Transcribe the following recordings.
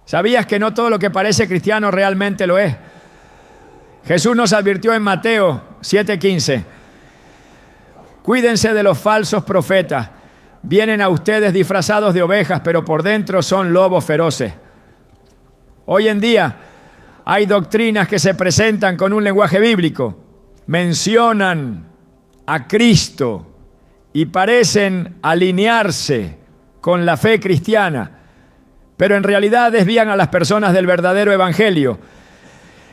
¿Sabías que no todo lo que parece cristiano realmente lo es? Jesús nos advirtió en Mateo 7:15. Cuídense de los falsos profetas. Vienen a ustedes disfrazados de ovejas, pero por dentro son lobos feroces. Hoy en día hay doctrinas que se presentan con un lenguaje bíblico. Mencionan a Cristo y parecen alinearse con la fe cristiana, pero en realidad desvían a las personas del verdadero evangelio.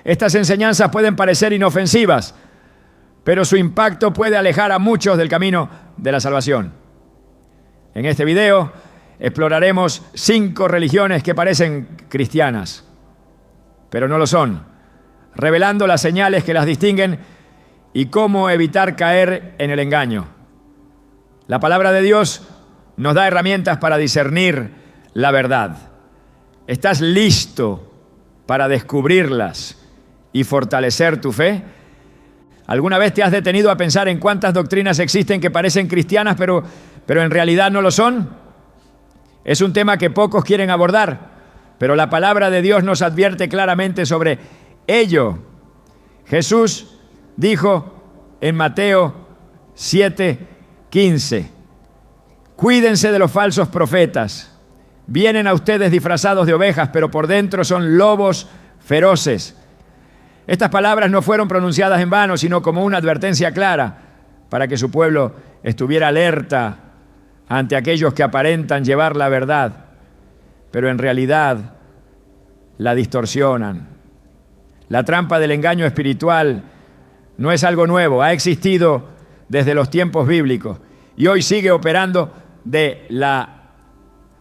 Estas enseñanzas pueden parecer inofensivas, pero su impacto puede alejar a muchos del camino de la salvación. En este video exploraremos 5 religiones que parecen cristianas, pero no lo son, revelando las señales que las distinguen y cómo evitar caer en el engaño. La palabra de Dios nos da herramientas para discernir la verdad. ¿Estás listo para descubrirlas y fortalecer tu fe? ¿Alguna vez te has detenido a pensar en cuántas doctrinas existen que parecen cristianas, pero en realidad no lo son? Es un tema que pocos quieren abordar, pero la palabra de Dios nos advierte claramente sobre ello. Jesús dijo en Mateo 7:15, cuídense de los falsos profetas. Vienen a ustedes disfrazados de ovejas, pero por dentro son lobos feroces. Estas palabras no fueron pronunciadas en vano, sino como una advertencia clara para que su pueblo estuviera alerta ante aquellos que aparentan llevar la verdad, pero en realidad la distorsionan. La trampa del engaño espiritual no es algo nuevo, ha existido desde los tiempos bíblicos y hoy sigue operando de la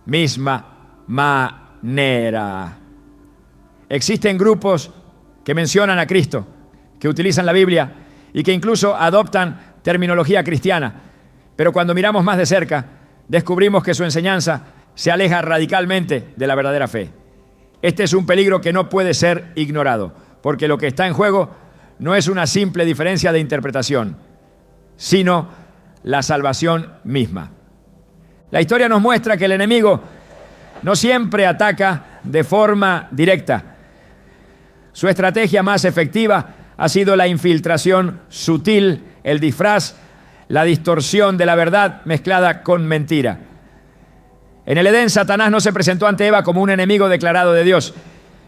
misma manera. Existen grupos que mencionan a Cristo, que utilizan la Biblia y que incluso adoptan terminología cristiana, pero cuando miramos más de cerca, descubrimos que su enseñanza se aleja radicalmente de la verdadera fe. Este es un peligro que no puede ser ignorado, porque lo que está en juego no es una simple diferencia de interpretación, sino la salvación misma. La historia nos muestra que el enemigo no siempre ataca de forma directa. Su estrategia más efectiva ha sido la infiltración sutil, el disfraz, la distorsión de la verdad mezclada con mentira. En el Edén, Satanás no se presentó ante Eva como un enemigo declarado de Dios,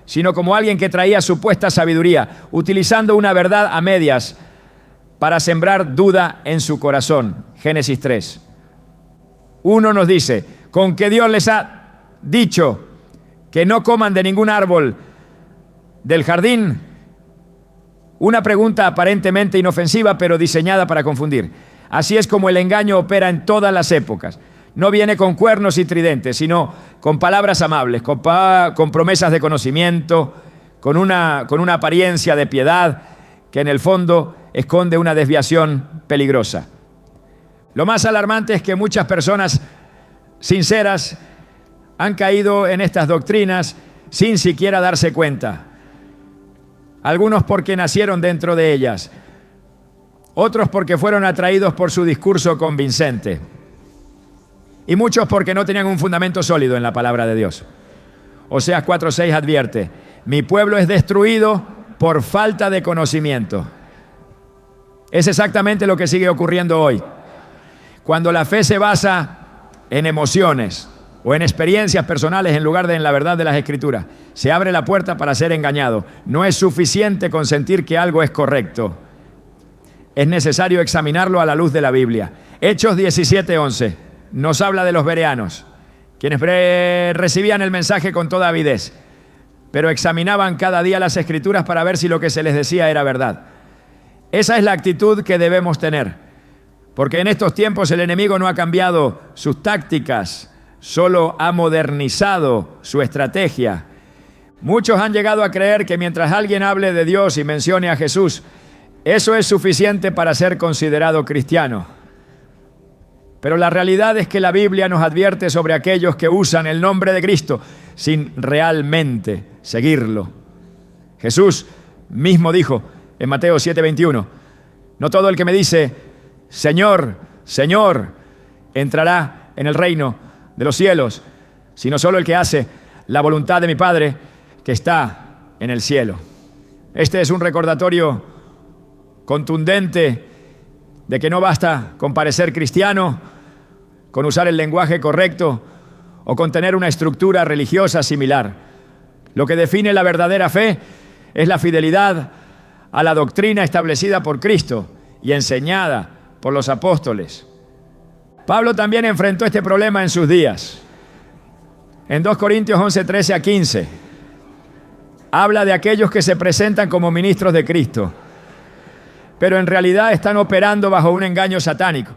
sino como alguien que traía supuesta sabiduría, utilizando una verdad a medias para sembrar duda en su corazón. Génesis 3. Uno nos dice, con que Dios les ha dicho que no coman de ningún árbol del jardín. Una pregunta aparentemente inofensiva, pero diseñada para confundir. Así es como el engaño opera en todas las épocas. No viene con cuernos y tridentes, sino con palabras amables, con promesas de conocimiento, con una apariencia de piedad que en el fondo esconde una desviación peligrosa. Lo más alarmante es que muchas personas sinceras han caído en estas doctrinas sin siquiera darse cuenta. Algunos porque nacieron dentro de ellas, otros porque fueron atraídos por su discurso convincente, y muchos porque no tenían un fundamento sólido en la palabra de Dios. Oseas 4:6 advierte, mi pueblo es destruido por falta de conocimiento. Es exactamente lo que sigue ocurriendo hoy. Cuando la fe se basa en emociones o en experiencias personales en lugar de en la verdad de las Escrituras, se abre la puerta para ser engañado. No es suficiente con sentir que algo es correcto. Es necesario examinarlo a la luz de la Biblia. Hechos 17:11 nos habla de los bereanos, quienes recibían el mensaje con toda avidez, pero examinaban cada día las Escrituras para ver si lo que se les decía era verdad. Esa es la actitud que debemos tener, porque en estos tiempos el enemigo no ha cambiado sus tácticas, solo ha modernizado su estrategia. Muchos han llegado a creer que mientras alguien hable de Dios y mencione a Jesús, eso es suficiente para ser considerado cristiano. Pero la realidad es que la Biblia nos advierte sobre aquellos que usan el nombre de Cristo sin realmente seguirlo. Jesús mismo dijo en Mateo 7:21, no todo el que me dice, Señor, Señor, entrará en el reino de los cielos, sino solo el que hace la voluntad de mi Padre que está en el cielo. Este es un recordatorio contundente de que no basta con parecer cristiano, con usar el lenguaje correcto o con tener una estructura religiosa similar. Lo que define la verdadera fe es la fidelidad a la doctrina establecida por Cristo y enseñada por los apóstoles. Pablo también enfrentó este problema en sus días. En 2 Corintios 11, 13 a 15, habla de aquellos que se presentan como ministros de Cristo, pero en realidad están operando bajo un engaño satánico,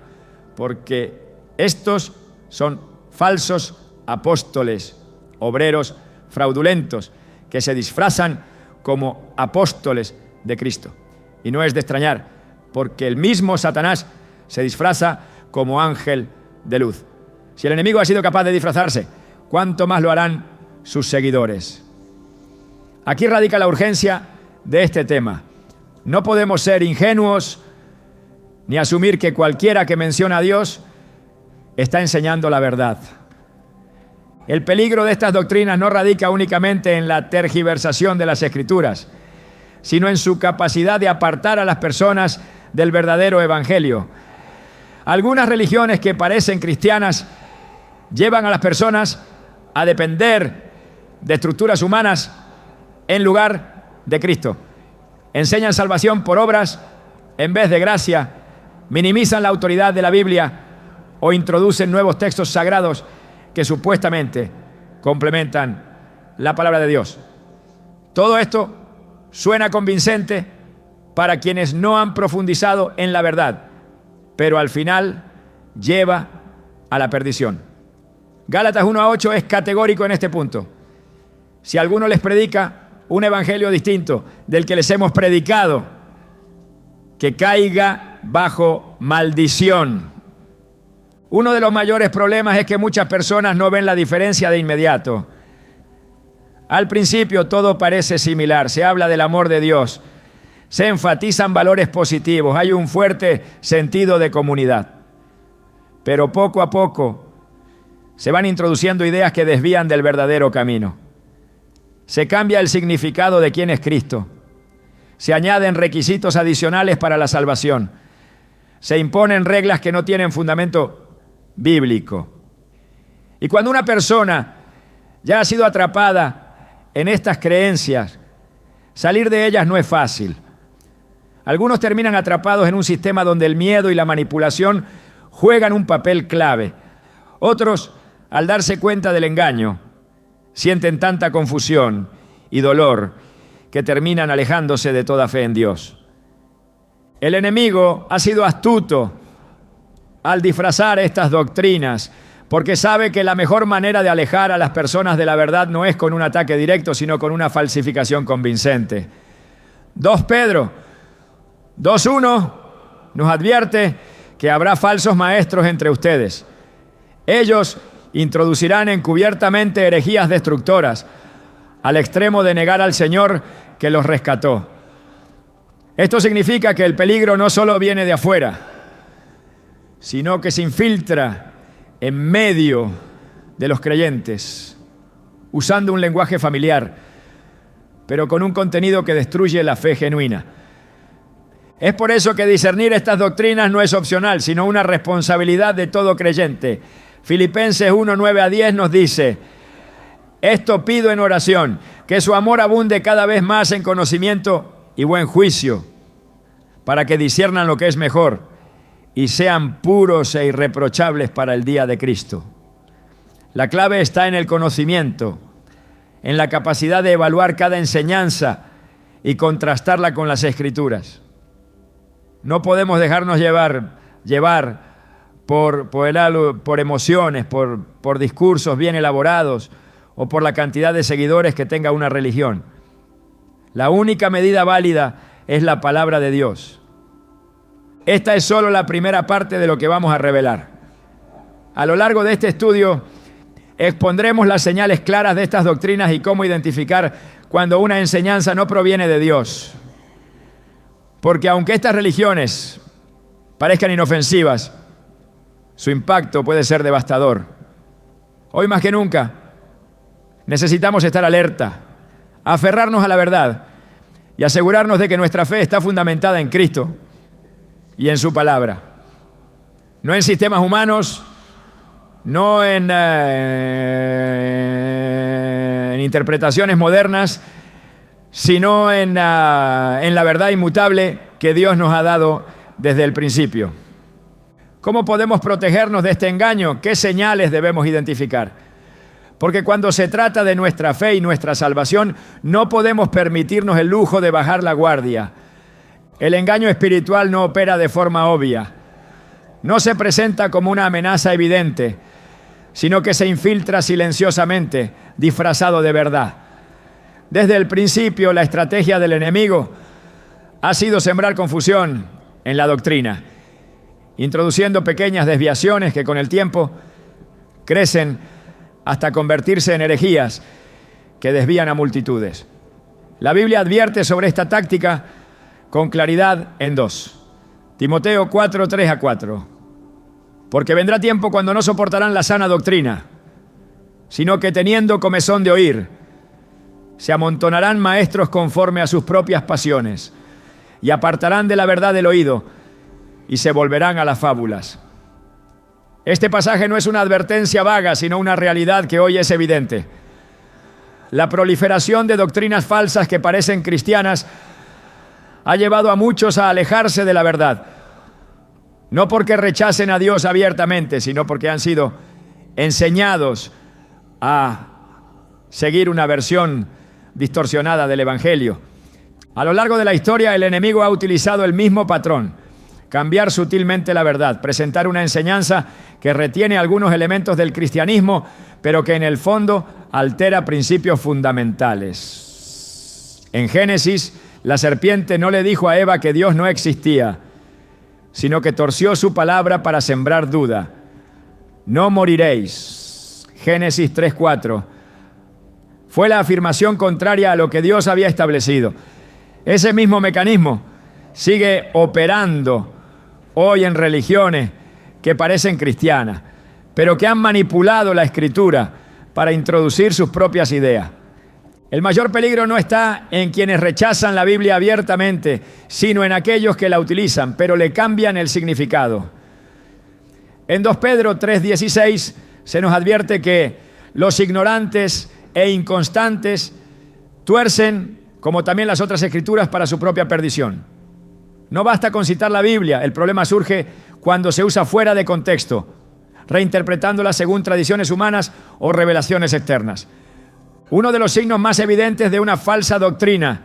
porque estos son falsos apóstoles, obreros fraudulentos, que se disfrazan como apóstoles de Cristo. Y no es de extrañar, porque el mismo Satanás se disfraza como ángel de luz. Si el enemigo ha sido capaz de disfrazarse, ¿cuánto más lo harán sus seguidores? Aquí radica la urgencia de este tema. No podemos ser ingenuos ni asumir que cualquiera que menciona a Dios está enseñando la verdad. El peligro de estas doctrinas no radica únicamente en la tergiversación de las Escrituras, sino en su capacidad de apartar a las personas del verdadero evangelio. Algunas religiones que parecen cristianas llevan a las personas a depender de estructuras humanas en lugar de Cristo. Enseñan salvación por obras en vez de gracia, minimizan la autoridad de la Biblia o introducen nuevos textos sagrados que supuestamente complementan la palabra de Dios. Todo esto suena convincente para quienes no han profundizado en la verdad, pero al final lleva a la perdición. Gálatas 1:8 es categórico en este punto. Si alguno les predica un evangelio distinto del que les hemos predicado, que caiga bajo maldición. Uno de los mayores problemas es que muchas personas no ven la diferencia de inmediato. Al principio todo parece similar, se habla del amor de Dios, se enfatizan valores positivos, hay un fuerte sentido de comunidad. Pero poco a poco se van introduciendo ideas que desvían del verdadero camino. Se cambia el significado de quién es Cristo. Se añaden requisitos adicionales para la salvación. Se imponen reglas que no tienen fundamento bíblico. Y cuando una persona ya ha sido atrapada en estas creencias, salir de ellas no es fácil. Algunos terminan atrapados en un sistema donde el miedo y la manipulación juegan un papel clave. Otros, al darse cuenta del engaño, sienten tanta confusión y dolor que terminan alejándose de toda fe en Dios. El enemigo ha sido astuto al disfrazar estas doctrinas, porque sabe que la mejor manera de alejar a las personas de la verdad no es con un ataque directo, sino con una falsificación convincente. 2 Pedro 2:1 nos advierte que habrá falsos maestros entre ustedes. Ellos introducirán encubiertamente herejías destructoras, al extremo de negar al Señor que los rescató. Esto significa que el peligro no solo viene de afuera, sino que se infiltra en medio de los creyentes, usando un lenguaje familiar, pero con un contenido que destruye la fe genuina. Es por eso que discernir estas doctrinas no es opcional, sino una responsabilidad de todo creyente. Filipenses 1:9-10 nos dice: esto pido en oración, que su amor abunde cada vez más en conocimiento y buen juicio, para que disciernan lo que es mejor y sean puros e irreprochables para el día de Cristo. La clave está en el conocimiento, en la capacidad de evaluar cada enseñanza y contrastarla con las Escrituras. No podemos dejarnos llevar por emociones, por discursos bien elaborados o por la cantidad de seguidores que tenga una religión. La única medida válida es la palabra de Dios. Esta es solo la primera parte de lo que vamos a revelar. A lo largo de este estudio expondremos las señales claras de estas doctrinas y cómo identificar cuando una enseñanza no proviene de Dios. Porque aunque estas religiones parezcan inofensivas, su impacto puede ser devastador. Hoy más que nunca, Necesitamos estar alerta, aferrarnos a la verdad y asegurarnos de que nuestra fe está fundamentada en Cristo y en su palabra. No en sistemas humanos, no en interpretaciones modernas, sino en la verdad inmutable que Dios nos ha dado desde el principio. ¿Cómo podemos protegernos de este engaño? ¿Qué señales debemos identificar? Porque cuando se trata de nuestra fe y nuestra salvación, no podemos permitirnos el lujo de bajar la guardia. El engaño espiritual no opera de forma obvia. No se presenta como una amenaza evidente, sino que se infiltra silenciosamente, disfrazado de verdad. Desde el principio, la estrategia del enemigo ha sido sembrar confusión en la doctrina, introduciendo pequeñas desviaciones que con el tiempo crecen hasta convertirse en herejías que desvían a multitudes. La Biblia advierte sobre esta táctica con claridad en 2. Timoteo 4, 3-4. Porque vendrá tiempo cuando no soportarán la sana doctrina, sino que teniendo comezón de oír, se amontonarán maestros conforme a sus propias pasiones, y apartarán de la verdad el oído, y se volverán a las fábulas. Este pasaje no es una advertencia vaga, sino una realidad que hoy es evidente. La proliferación de doctrinas falsas que parecen cristianas ha llevado a muchos a alejarse de la verdad. No porque rechacen a Dios abiertamente, sino porque han sido enseñados a seguir una versión distorsionada del Evangelio. A lo largo de la historia, el enemigo ha utilizado el mismo patrón: cambiar sutilmente la verdad, presentar una enseñanza que retiene algunos elementos del cristianismo, pero que en el fondo altera principios fundamentales. En Génesis, la serpiente no le dijo a Eva que Dios no existía, sino que torció su palabra para sembrar duda. No moriréis. Génesis 3:4. Fue la afirmación contraria a lo que Dios había establecido. Ese mismo mecanismo sigue operando hoy en religiones que parecen cristianas, pero que han manipulado la Escritura para introducir sus propias ideas. El mayor peligro no está en quienes rechazan la Biblia abiertamente, sino en aquellos que la utilizan, pero le cambian el significado. En 2 Pedro 3:16 se nos advierte que los ignorantes e inconstantes tuercen, como también las otras escrituras, para su propia perdición. No basta con citar la Biblia, el problema surge cuando se usa fuera de contexto, reinterpretándola según tradiciones humanas o revelaciones externas. Uno de los signos más evidentes de una falsa doctrina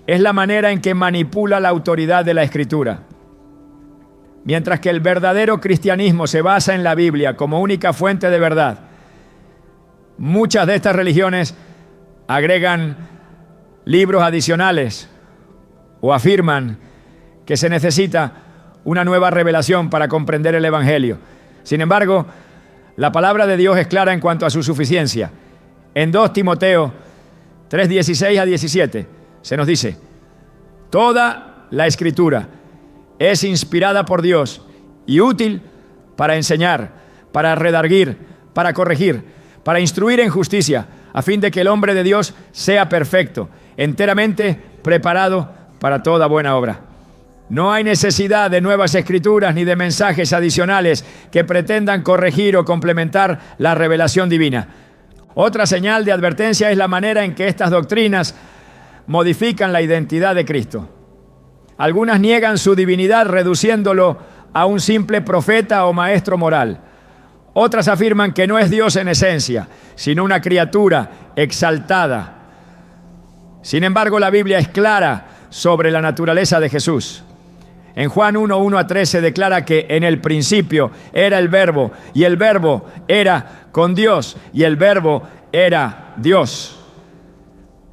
es la manera en que manipula la autoridad de la Escritura. Mientras que el verdadero cristianismo se basa en la Biblia como única fuente de verdad, muchas de estas religiones agregan libros adicionales o afirman que se necesita una nueva revelación para comprender el Evangelio. Sin embargo, la palabra de Dios es clara en cuanto a su suficiencia. En 2 Timoteo 3:16-17 se nos dice: toda la Escritura es inspirada por Dios y útil para enseñar, para redarguir, para corregir, para instruir en justicia, a fin de que el hombre de Dios sea perfecto, enteramente preparado para toda buena obra. No hay necesidad de nuevas escrituras ni de mensajes adicionales que pretendan corregir o complementar la revelación divina. Otra señal de advertencia es la manera en que estas doctrinas modifican la identidad de Cristo. Algunas niegan su divinidad reduciéndolo a un simple profeta o maestro moral. Otras afirman que no es Dios en esencia, sino una criatura exaltada. Sin embargo, la Biblia es clara sobre la naturaleza de Jesús. En Juan 1:1-3 se declara que en el principio era el Verbo, y el Verbo era con Dios, y el Verbo era Dios.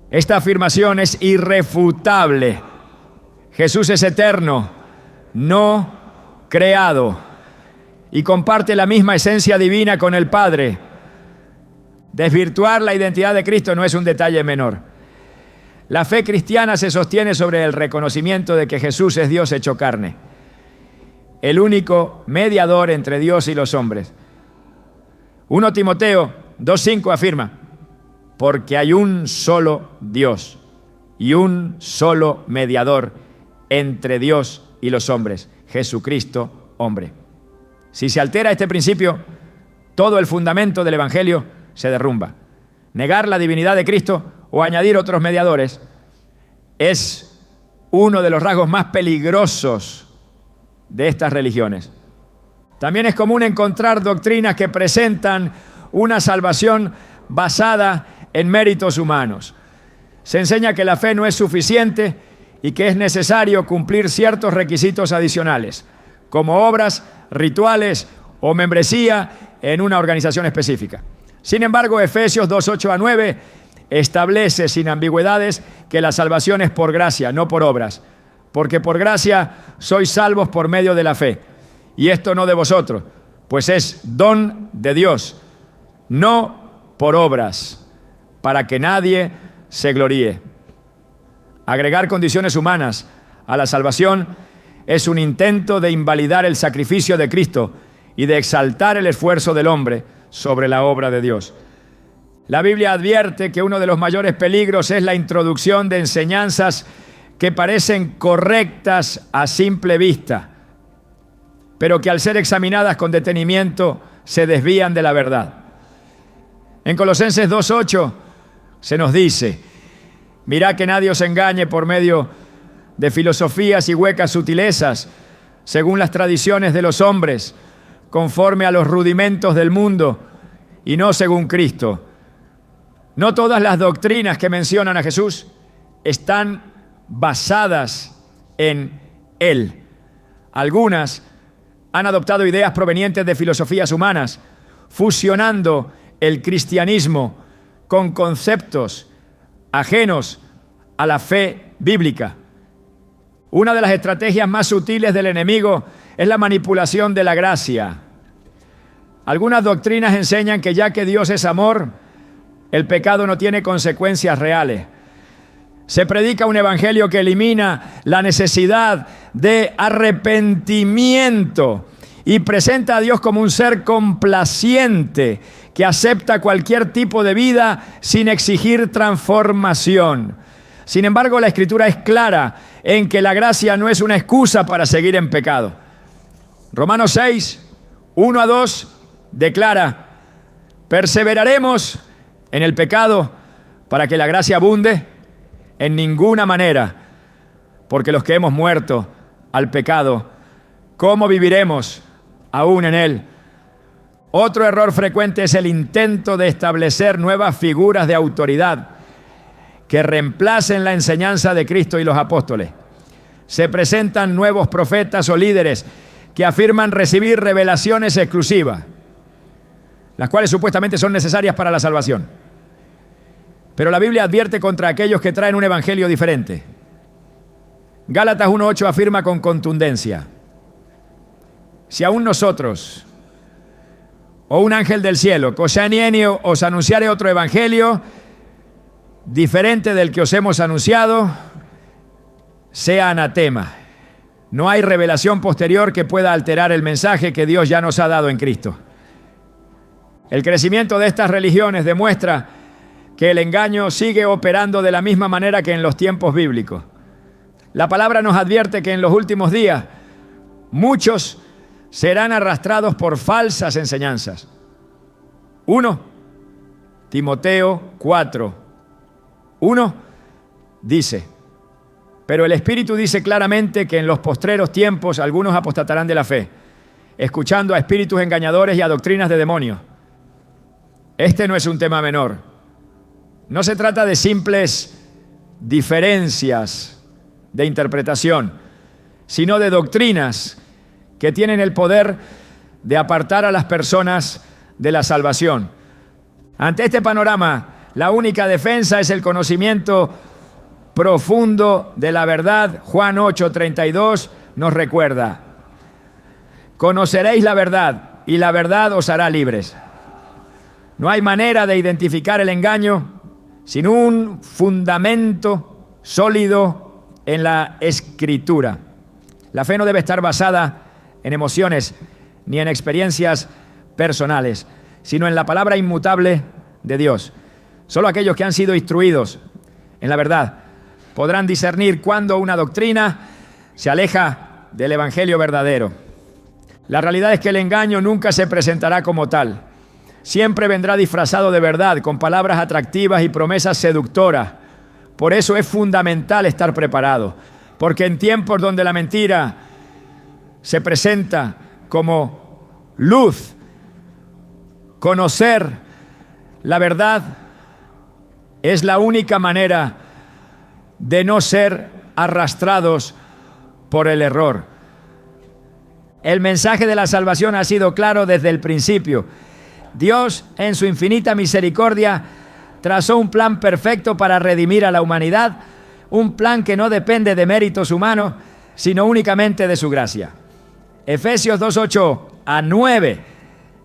Esta afirmación es irrefutable. Jesús es eterno, no creado, y comparte la misma esencia divina con el Padre. Desvirtuar la identidad de Cristo no es un detalle menor. La fe cristiana se sostiene sobre el reconocimiento de que Jesús es Dios hecho carne, el único mediador entre Dios y los hombres. 1 Timoteo 2:5 afirma: porque hay un solo Dios y un solo mediador entre Dios y los hombres, Jesucristo, hombre. Si se altera este principio, todo el fundamento del Evangelio se derrumba. Negar la divinidad de Cristo o añadir otros mediadores es uno de los rasgos más peligrosos de estas religiones. También es común encontrar doctrinas que presentan una salvación basada en méritos humanos. Se enseña que la fe no es suficiente y que es necesario cumplir ciertos requisitos adicionales, como obras, rituales o membresía en una organización específica. Sin embargo, Efesios 2:8-9 establece sin ambigüedades que la salvación es por gracia, no por obras, porque por gracia sois salvos por medio de la fe, y esto no de vosotros, pues es don de Dios, no por obras, para que nadie se gloríe. Agregar condiciones humanas a la salvación es un intento de invalidar el sacrificio de Cristo y de exaltar el esfuerzo del hombre sobre la obra de Dios. La Biblia advierte que uno de los mayores peligros es la introducción de enseñanzas que parecen correctas a simple vista, pero que al ser examinadas con detenimiento se desvían de la verdad. En Colosenses 2:8 se nos dice: mirad que nadie os engañe por medio de filosofías y huecas sutilezas, según las tradiciones de los hombres, conforme a los rudimentos del mundo, y no según Cristo. No todas las doctrinas que mencionan a Jesús están basadas en Él. Algunas han adoptado ideas provenientes de filosofías humanas, fusionando el cristianismo con conceptos ajenos a la fe bíblica. Una de las estrategias más sutiles del enemigo es la manipulación de la gracia. Algunas doctrinas enseñan que ya que Dios es amor, el pecado no tiene consecuencias reales. Se predica un evangelio que elimina la necesidad de arrepentimiento y presenta a Dios como un ser complaciente que acepta cualquier tipo de vida sin exigir transformación. Sin embargo, la Escritura es clara en que la gracia no es una excusa para seguir en pecado. Romanos 6:1-2 declara: perseveraremos en el pecado para que la gracia abunde. En ninguna manera, porque los que hemos muerto al pecado, ¿cómo viviremos aún en él? Otro error frecuente es el intento de establecer nuevas figuras de autoridad que reemplacen la enseñanza de Cristo y los apóstoles. Se presentan nuevos profetas o líderes que afirman recibir revelaciones exclusivas, las cuales supuestamente son necesarias para la salvación. Pero la Biblia advierte contra aquellos que traen un evangelio diferente. Gálatas 1:8 afirma con contundencia: si aún nosotros o un ángel del cielo Cosanienio os anunciare otro evangelio diferente del que os hemos anunciado, sea anatema. No hay revelación posterior que pueda alterar el mensaje que Dios ya nos ha dado en Cristo. El crecimiento de estas religiones demuestra que el engaño sigue operando de la misma manera que en los tiempos bíblicos. La palabra nos advierte que en los últimos días muchos serán arrastrados por falsas enseñanzas. 1 Timoteo 4:1 dice: pero el Espíritu dice claramente que en los postreros tiempos algunos apostatarán de la fe, escuchando a espíritus engañadores y a doctrinas de demonios. Este no es un tema menor. No se trata de simples diferencias de interpretación, sino de doctrinas que tienen el poder de apartar a las personas de la salvación. Ante este panorama, la única defensa es el conocimiento profundo de la verdad. Juan 8:32 nos recuerda: conoceréis la verdad y la verdad os hará libres. No hay manera de identificar el engaño sin un fundamento sólido en la Escritura. La fe no debe estar basada en emociones ni en experiencias personales, sino en la palabra inmutable de Dios. Solo aquellos que han sido instruidos en la verdad podrán discernir cuándo una doctrina se aleja del evangelio verdadero. La realidad es que el engaño nunca se presentará como tal. Siempre vendrá disfrazado de verdad, con palabras atractivas y promesas seductoras. Por eso es fundamental estar preparado, porque en tiempos donde la mentira se presenta como luz, conocer la verdad es la única manera de no ser arrastrados por el error. El mensaje de la salvación ha sido claro desde el principio. Dios, en su infinita misericordia, trazó un plan perfecto para redimir a la humanidad, un plan que no depende de méritos humanos, sino únicamente de su gracia. Efesios 2:8 a 9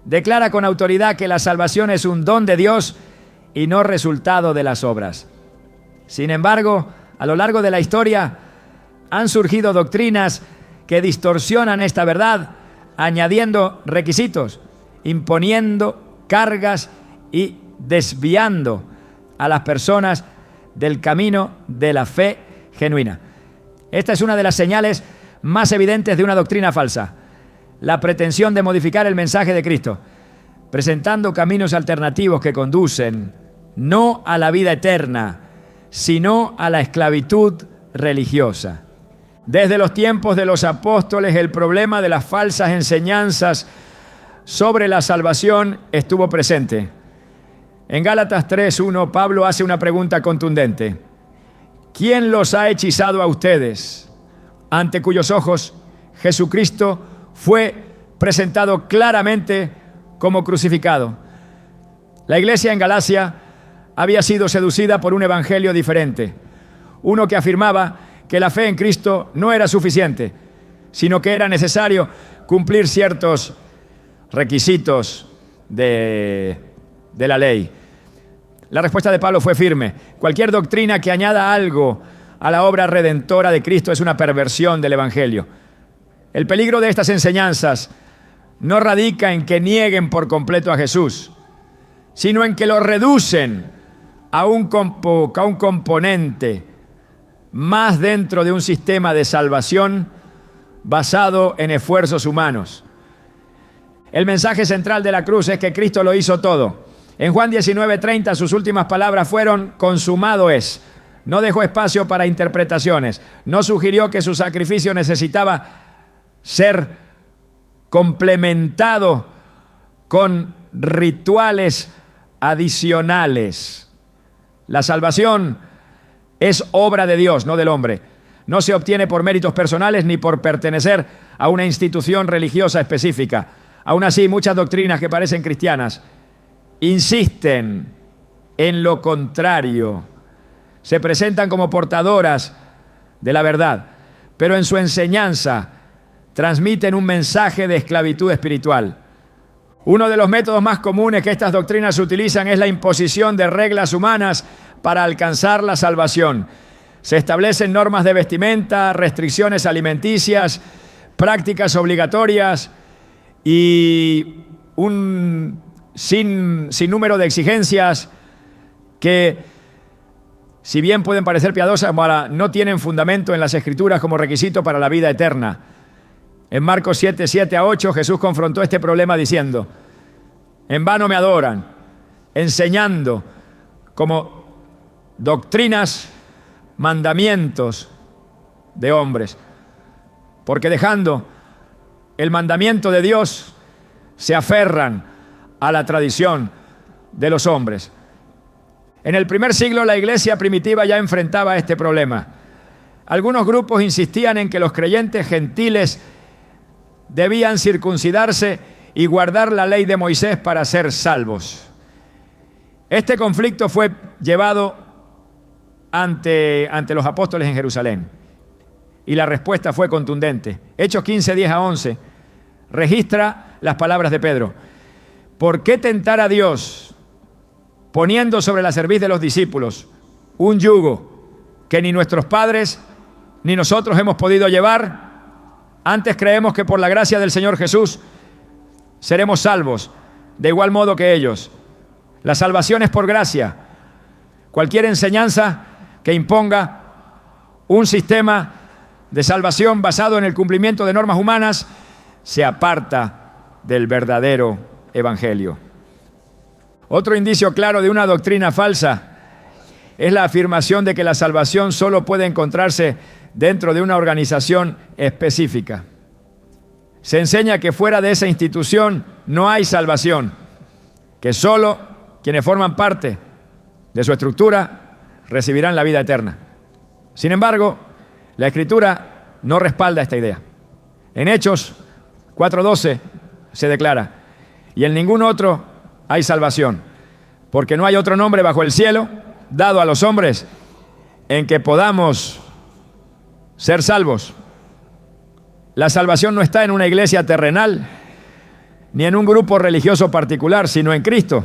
declara con autoridad que la salvación es un don de Dios y no resultado de las obras. Sin embargo, a lo largo de la historia han surgido doctrinas que distorsionan esta verdad, añadiendo requisitos, imponiendo cargas y desviando a las personas del camino de la fe genuina. Esta es una de las señales más evidentes de una doctrina falsa: la pretensión de modificar el mensaje de Cristo, presentando caminos alternativos que conducen no a la vida eterna, sino a la esclavitud religiosa. Desde los tiempos de los apóstoles, el problema de las falsas enseñanzas sobre la salvación estuvo presente. En Gálatas 3:1, Pablo hace una pregunta contundente: ¿quién los ha hechizado a ustedes, ante cuyos ojos Jesucristo fue presentado claramente como crucificado? La iglesia en Galacia había sido seducida por un evangelio diferente, uno que afirmaba que la fe en Cristo no era suficiente, sino que era necesario cumplir ciertos requisitos de la ley. La respuesta de Pablo fue firme: cualquier doctrina que añada algo a la obra redentora de Cristo es una perversión del evangelio. El peligro de estas enseñanzas no radica en que nieguen por completo a Jesús, sino en que lo reducen a un componente más dentro de un sistema de salvación basado en esfuerzos humanos. El mensaje central de la cruz es que Cristo lo hizo todo. En Juan 19:30 sus últimas palabras fueron: consumado es. No dejó espacio para interpretaciones. No sugirió que su sacrificio necesitaba ser complementado con rituales adicionales. La salvación es obra de Dios, no del hombre. No se obtiene por méritos personales ni por pertenecer a una institución religiosa específica. Aún así, muchas doctrinas que parecen cristianas insisten en lo contrario. Se presentan como portadoras de la verdad, pero en su enseñanza transmiten un mensaje de esclavitud espiritual. Uno de los métodos más comunes que estas doctrinas utilizan es la imposición de reglas humanas para alcanzar la salvación. Se establecen normas de vestimenta, restricciones alimenticias, prácticas obligatorias y un sinnúmero de exigencias que, si bien pueden parecer piadosas, no tienen fundamento en las Escrituras como requisito para la vida eterna. En Marcos 7:7-8, Jesús confrontó este problema diciendo: en vano me adoran, enseñando como doctrinas, mandamientos de hombres, porque dejando el mandamiento de Dios, se aferran a la tradición de los hombres. En el primer siglo, la iglesia primitiva ya enfrentaba este problema. Algunos grupos insistían en que los creyentes gentiles debían circuncidarse y guardar la ley de Moisés para ser salvos. Este conflicto fue llevado ante los apóstoles en Jerusalén, y la respuesta fue contundente. Hechos 15:10-11 registra las palabras de Pedro: ¿por qué tentar a Dios poniendo sobre la cerviz de los discípulos un yugo que ni nuestros padres ni nosotros hemos podido llevar? Antes creemos que por la gracia del Señor Jesús seremos salvos, de igual modo que ellos. La salvación es por gracia, Cualquier enseñanza que imponga un sistema de salvación basado en el cumplimiento de normas humanas se aparta del verdadero evangelio. Otro indicio claro de una doctrina falsa es la afirmación de que la salvación solo puede encontrarse dentro de una organización específica. Se enseña que fuera de esa institución no hay salvación, que solo quienes forman parte de su estructura recibirán la vida eterna. Sin embargo, la Escritura no respalda esta idea. En Hechos 4:12 se declara: y en ningún otro hay salvación, porque no hay otro nombre bajo el cielo dado a los hombres en que podamos ser salvos. La salvación no está en una iglesia terrenal, ni en un grupo religioso particular, sino en Cristo.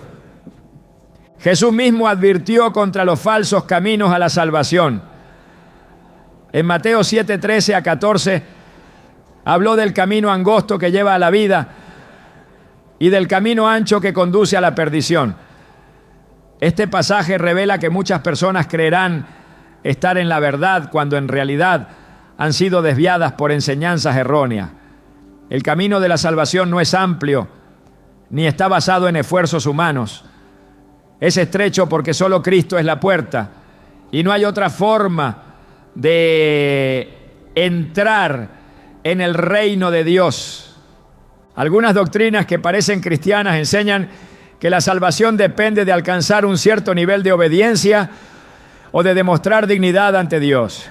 Jesús mismo advirtió contra los falsos caminos a la salvación. En Mateo 7:13 a 14 habló del camino angosto que lleva a la vida y del camino ancho que conduce a la perdición. Este pasaje revela que muchas personas creerán estar en la verdad cuando en realidad han sido desviadas por enseñanzas erróneas. El camino de la salvación no es amplio, ni está basado en esfuerzos humanos. Es estrecho porque solo Cristo es la puerta y no hay otra forma de entrar en el reino de Dios. Algunas doctrinas que parecen cristianas enseñan que la salvación depende de alcanzar un cierto nivel de obediencia o de demostrar dignidad ante Dios.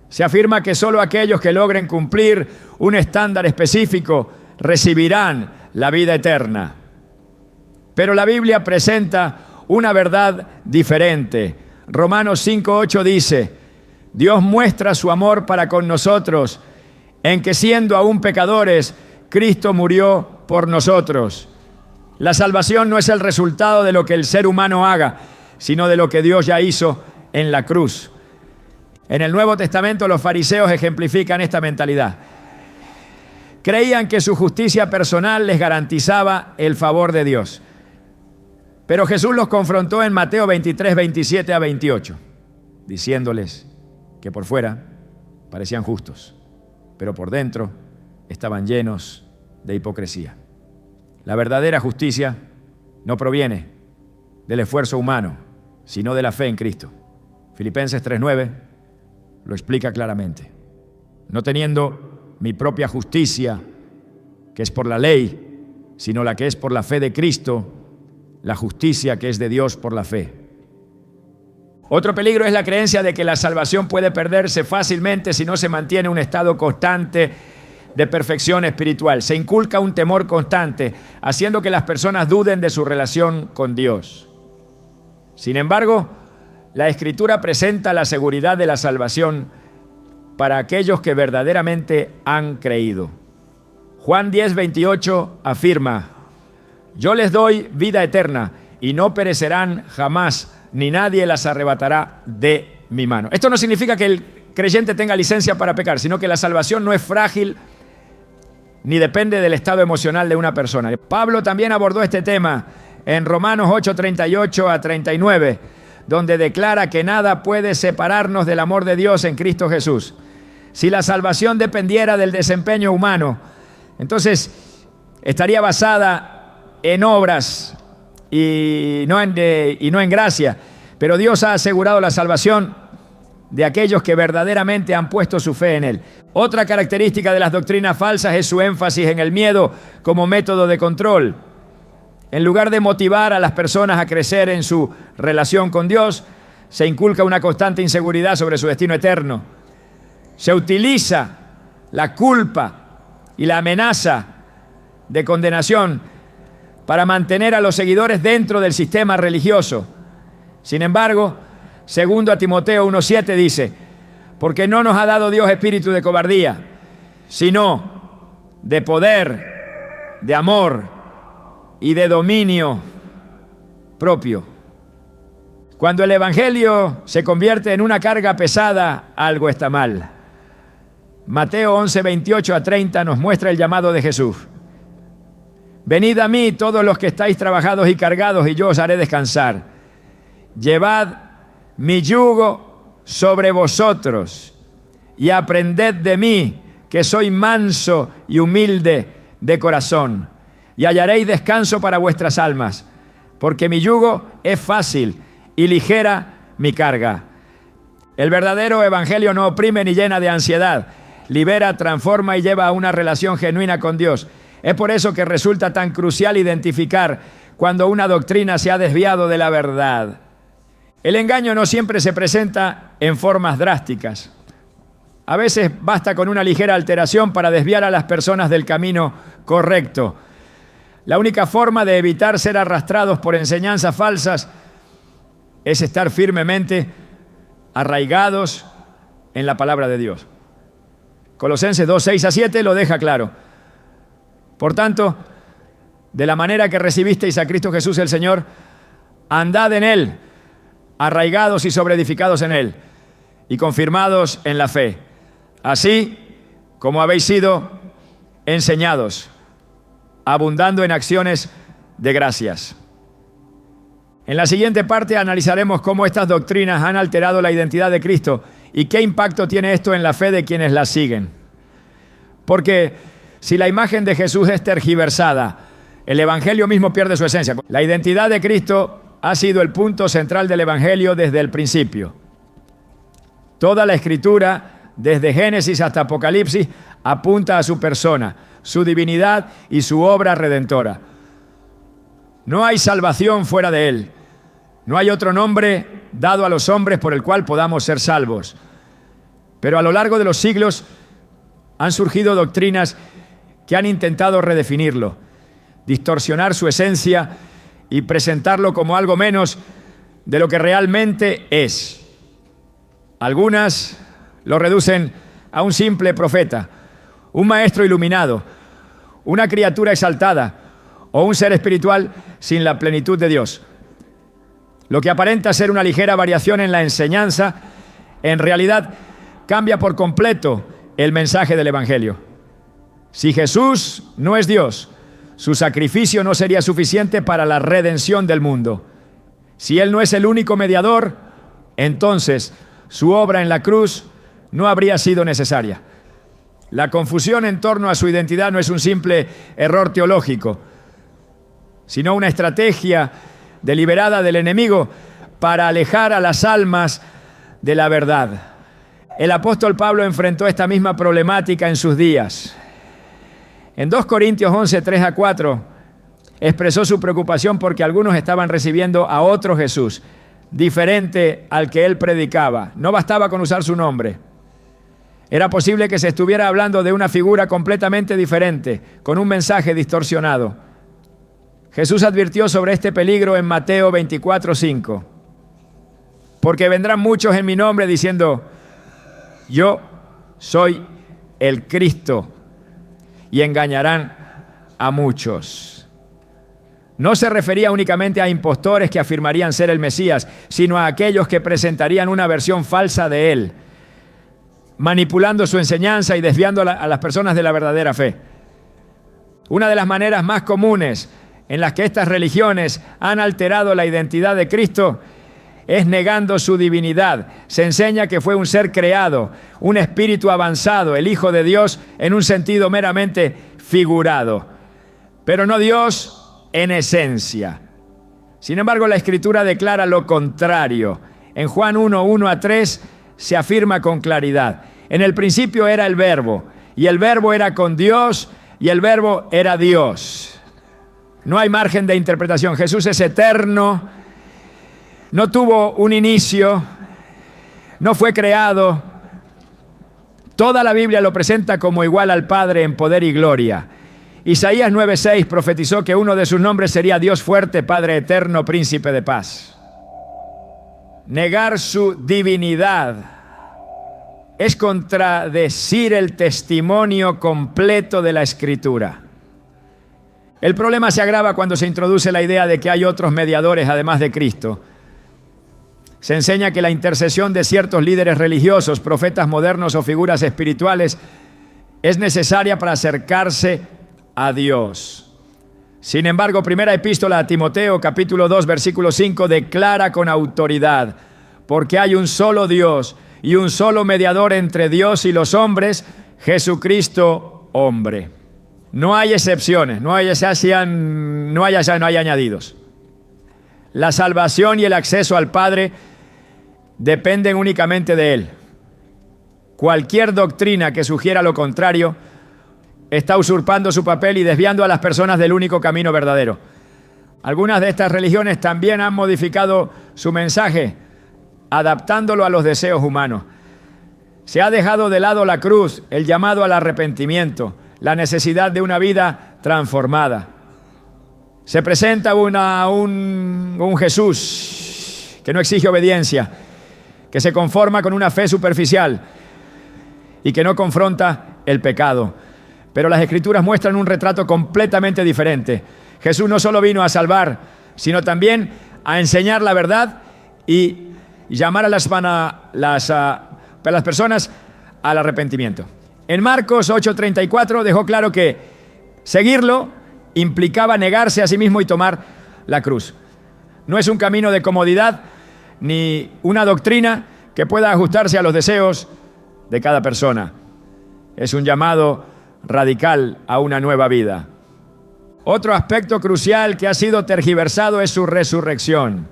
Se afirma que solo aquellos que logren cumplir un estándar específico recibirán la vida eterna. Pero la Biblia presenta una verdad diferente. Romanos 5:8 dice: Dios muestra su amor para con nosotros en que siendo aún pecadores, Cristo murió por nosotros. La salvación no es el resultado de lo que el ser humano haga, sino de lo que Dios ya hizo en la cruz. En el Nuevo Testamento los fariseos ejemplifican esta mentalidad. Creían que su justicia personal les garantizaba el favor de Dios. Pero Jesús los confrontó en Mateo 23:27 a 28, diciéndoles que por fuera parecían justos, pero por dentro estaban llenos de hipocresía. La verdadera justicia no proviene del esfuerzo humano, sino de la fe en Cristo. Filipenses 3:9 lo explica claramente. No teniendo mi propia justicia, que es por la ley, sino la que es por la fe de Cristo, la justicia que es de Dios por la fe. Otro peligro es la creencia de que la salvación puede perderse fácilmente si no se mantiene un estado constante de perfección espiritual. Se inculca un temor constante, haciendo que las personas duden de su relación con Dios. Sin embargo, la Escritura presenta la seguridad de la salvación para aquellos que verdaderamente han creído. Juan 10:28 afirma: yo les doy vida eterna y no perecerán jamás, ni nadie las arrebatará de mi mano. Esto no significa que el creyente tenga licencia para pecar, sino que la salvación no es frágil ni depende del estado emocional de una persona. Pablo también abordó este tema en Romanos 8:38 a 39, donde declara que nada puede separarnos del amor de Dios en Cristo Jesús. Si la salvación dependiera del desempeño humano, entonces estaría basada en obras y no en gracia. Pero Dios ha asegurado la salvación de aquellos que verdaderamente han puesto su fe en Él. Otra característica de las doctrinas falsas es su énfasis en el miedo como método de control. En lugar de motivar a las personas a crecer en su relación con Dios, se inculca una constante inseguridad sobre su destino eterno. Se utiliza la culpa y la amenaza de condenación para mantener a los seguidores dentro del sistema religioso. Sin embargo, segundo a Timoteo 1:7 dice: porque no nos ha dado Dios espíritu de cobardía, sino de poder, de amor y de dominio propio. Cuando el evangelio se convierte en una carga pesada, algo está mal. Mateo 11:28 a 30 nos muestra el llamado de Jesús. Venid a mí todos los que estáis trabajados y cargados, y yo os haré descansar. llevad mi yugo sobre vosotros y aprended de mí, que soy manso y humilde de corazón, y hallaréis descanso para vuestras almas, porque mi yugo es fácil y ligera mi carga. El verdadero evangelio no oprime ni llena de ansiedad, libera, transforma y lleva a una relación genuina con Dios. Es por eso que resulta tan crucial identificar cuando una doctrina se ha desviado de la verdad. El engaño no siempre se presenta en formas drásticas. A veces basta con una ligera alteración para desviar a las personas del camino correcto. La única forma de evitar ser arrastrados por enseñanzas falsas es estar firmemente arraigados en la palabra de Dios. Colosenses 2, 6 a 7 lo deja claro. Por tanto, de la manera que recibisteis a Cristo Jesús el Señor, andad en Él, arraigados y sobreedificados en Él, y confirmados en la fe, así como habéis sido enseñados, abundando en acciones de gracias. En la siguiente parte analizaremos cómo estas doctrinas han alterado la identidad de Cristo y qué impacto tiene esto en la fe de quienes la siguen. Porque si la imagen de Jesús es tergiversada, el Evangelio mismo pierde su esencia. La identidad de Cristo ha sido el punto central del Evangelio desde el principio. Toda la Escritura, desde Génesis hasta Apocalipsis, apunta a su persona, su divinidad y su obra redentora. No hay salvación fuera de Él. No hay otro nombre dado a los hombres por el cual podamos ser salvos. Pero a lo largo de los siglos han surgido doctrinas que han intentado redefinirlo, distorsionar su esencia y presentarlo como algo menos de lo que realmente es. Algunas lo reducen a un simple profeta, un maestro iluminado, una criatura exaltada o un ser espiritual sin la plenitud de Dios. Lo que aparenta ser una ligera variación en la enseñanza, en realidad cambia por completo el mensaje del Evangelio. Si Jesús no es Dios, su sacrificio no sería suficiente para la redención del mundo. Si Él no es el único mediador, entonces su obra en la cruz no habría sido necesaria. La confusión en torno a su identidad no es un simple error teológico, sino una estrategia deliberada del enemigo para alejar a las almas de la verdad. El apóstol Pablo enfrentó esta misma problemática en sus días. En 2 Corintios 11, 3 a 4, expresó su preocupación porque algunos estaban recibiendo a otro Jesús, diferente al que él predicaba. No bastaba con usar su nombre. Era posible que se estuviera hablando de una figura completamente diferente, con un mensaje distorsionado. Jesús advirtió sobre este peligro en Mateo 24, 5. Porque vendrán muchos en mi nombre diciendo, yo soy el Cristo, y engañarán a muchos. No se refería únicamente a impostores que afirmarían ser el Mesías, sino a aquellos que presentarían una versión falsa de él, manipulando su enseñanza y desviando a las personas de la verdadera fe. Una de las maneras más comunes en las que estas religiones han alterado la identidad de Cristo es negando su divinidad. Se enseña que fue un ser creado, un espíritu avanzado, el Hijo de Dios en un sentido meramente figurado, pero no Dios en esencia. Sin embargo, la Escritura declara lo contrario. En Juan 1, 1 a 3 se afirma con claridad: en el principio era el Verbo, y el Verbo era con Dios, y el Verbo era Dios. No hay margen de interpretación. Jesús es eterno, no tuvo un inicio, no fue creado. Toda la Biblia lo presenta como igual al Padre en poder y gloria. Isaías 9:6 profetizó que uno de sus nombres sería Dios fuerte, Padre eterno, príncipe de paz. Negar su divinidad es contradecir el testimonio completo de la Escritura. El problema se agrava cuando se introduce la idea de que hay otros mediadores además de Cristo. Se enseña que la intercesión de ciertos líderes religiosos, profetas modernos o figuras espirituales es necesaria para acercarse a Dios. Sin embargo, primera epístola a Timoteo, capítulo 2, versículo 5, declara con autoridad: porque hay un solo Dios y un solo mediador entre Dios y los hombres, Jesucristo hombre. No hay excepciones, no hay añadidos. La salvación y el acceso al Padre dependen únicamente de Él. Cualquier doctrina que sugiera lo contrario está usurpando su papel y desviando a las personas del único camino verdadero. Algunas de estas religiones también han modificado su mensaje, adaptándolo a los deseos humanos. Se ha dejado de lado la cruz, el llamado al arrepentimiento, la necesidad de una vida transformada. Se presenta un Jesús que no exige obediencia, que se conforma con una fe superficial y que no confronta el pecado. Pero las Escrituras muestran un retrato completamente diferente. Jesús no solo vino a salvar, sino también a enseñar la verdad y llamar a las personas al arrepentimiento. En Marcos 8:34 dejó claro que seguirlo implicaba negarse a sí mismo y tomar la cruz. No es un camino de comodidad ni una doctrina que pueda ajustarse a los deseos de cada persona. Es un llamado radical a una nueva vida. Otro aspecto crucial que ha sido tergiversado es su resurrección.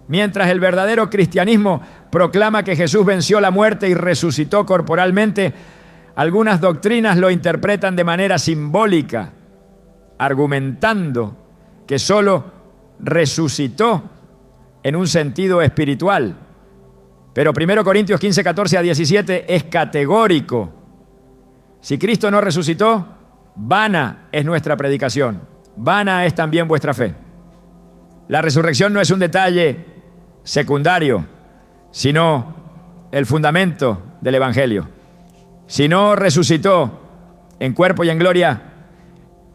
Mientras el verdadero cristianismo proclama que Jesús venció la muerte y resucitó corporalmente, algunas doctrinas lo interpretan de manera simbólica, argumentando que solo resucitó en un sentido espiritual. Pero 1 Corintios 15, 14 a 17 es categórico. Si Cristo no resucitó, vana es nuestra predicación, vana es también vuestra fe. La resurrección no es un detalle secundario, sino el fundamento del Evangelio. Si no resucitó en cuerpo y en gloria,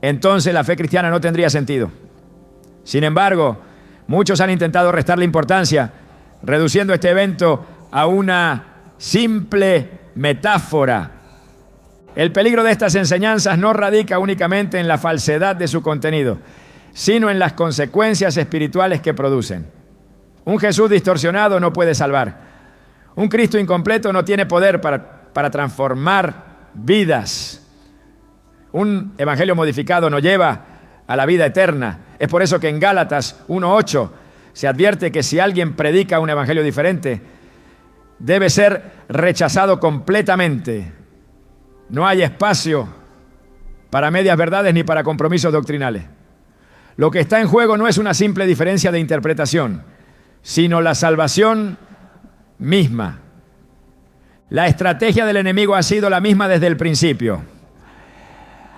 entonces la fe cristiana no tendría sentido. Sin embargo, muchos han intentado restarle importancia, reduciendo este evento a una simple metáfora. El peligro de estas enseñanzas no radica únicamente en la falsedad de su contenido, sino en las consecuencias espirituales que producen. Un Jesús distorsionado no puede salvar. Un Cristo incompleto no tiene poder para transformar vidas. Un evangelio modificado no lleva a la vida eterna. Es por eso que en Gálatas 1:8 se advierte que si alguien predica un evangelio diferente, debe ser rechazado completamente. No hay espacio para medias verdades ni para compromisos doctrinales. Lo que está en juego no es una simple diferencia de interpretación, sino la salvación misma. La estrategia del enemigo ha sido la misma desde el principio: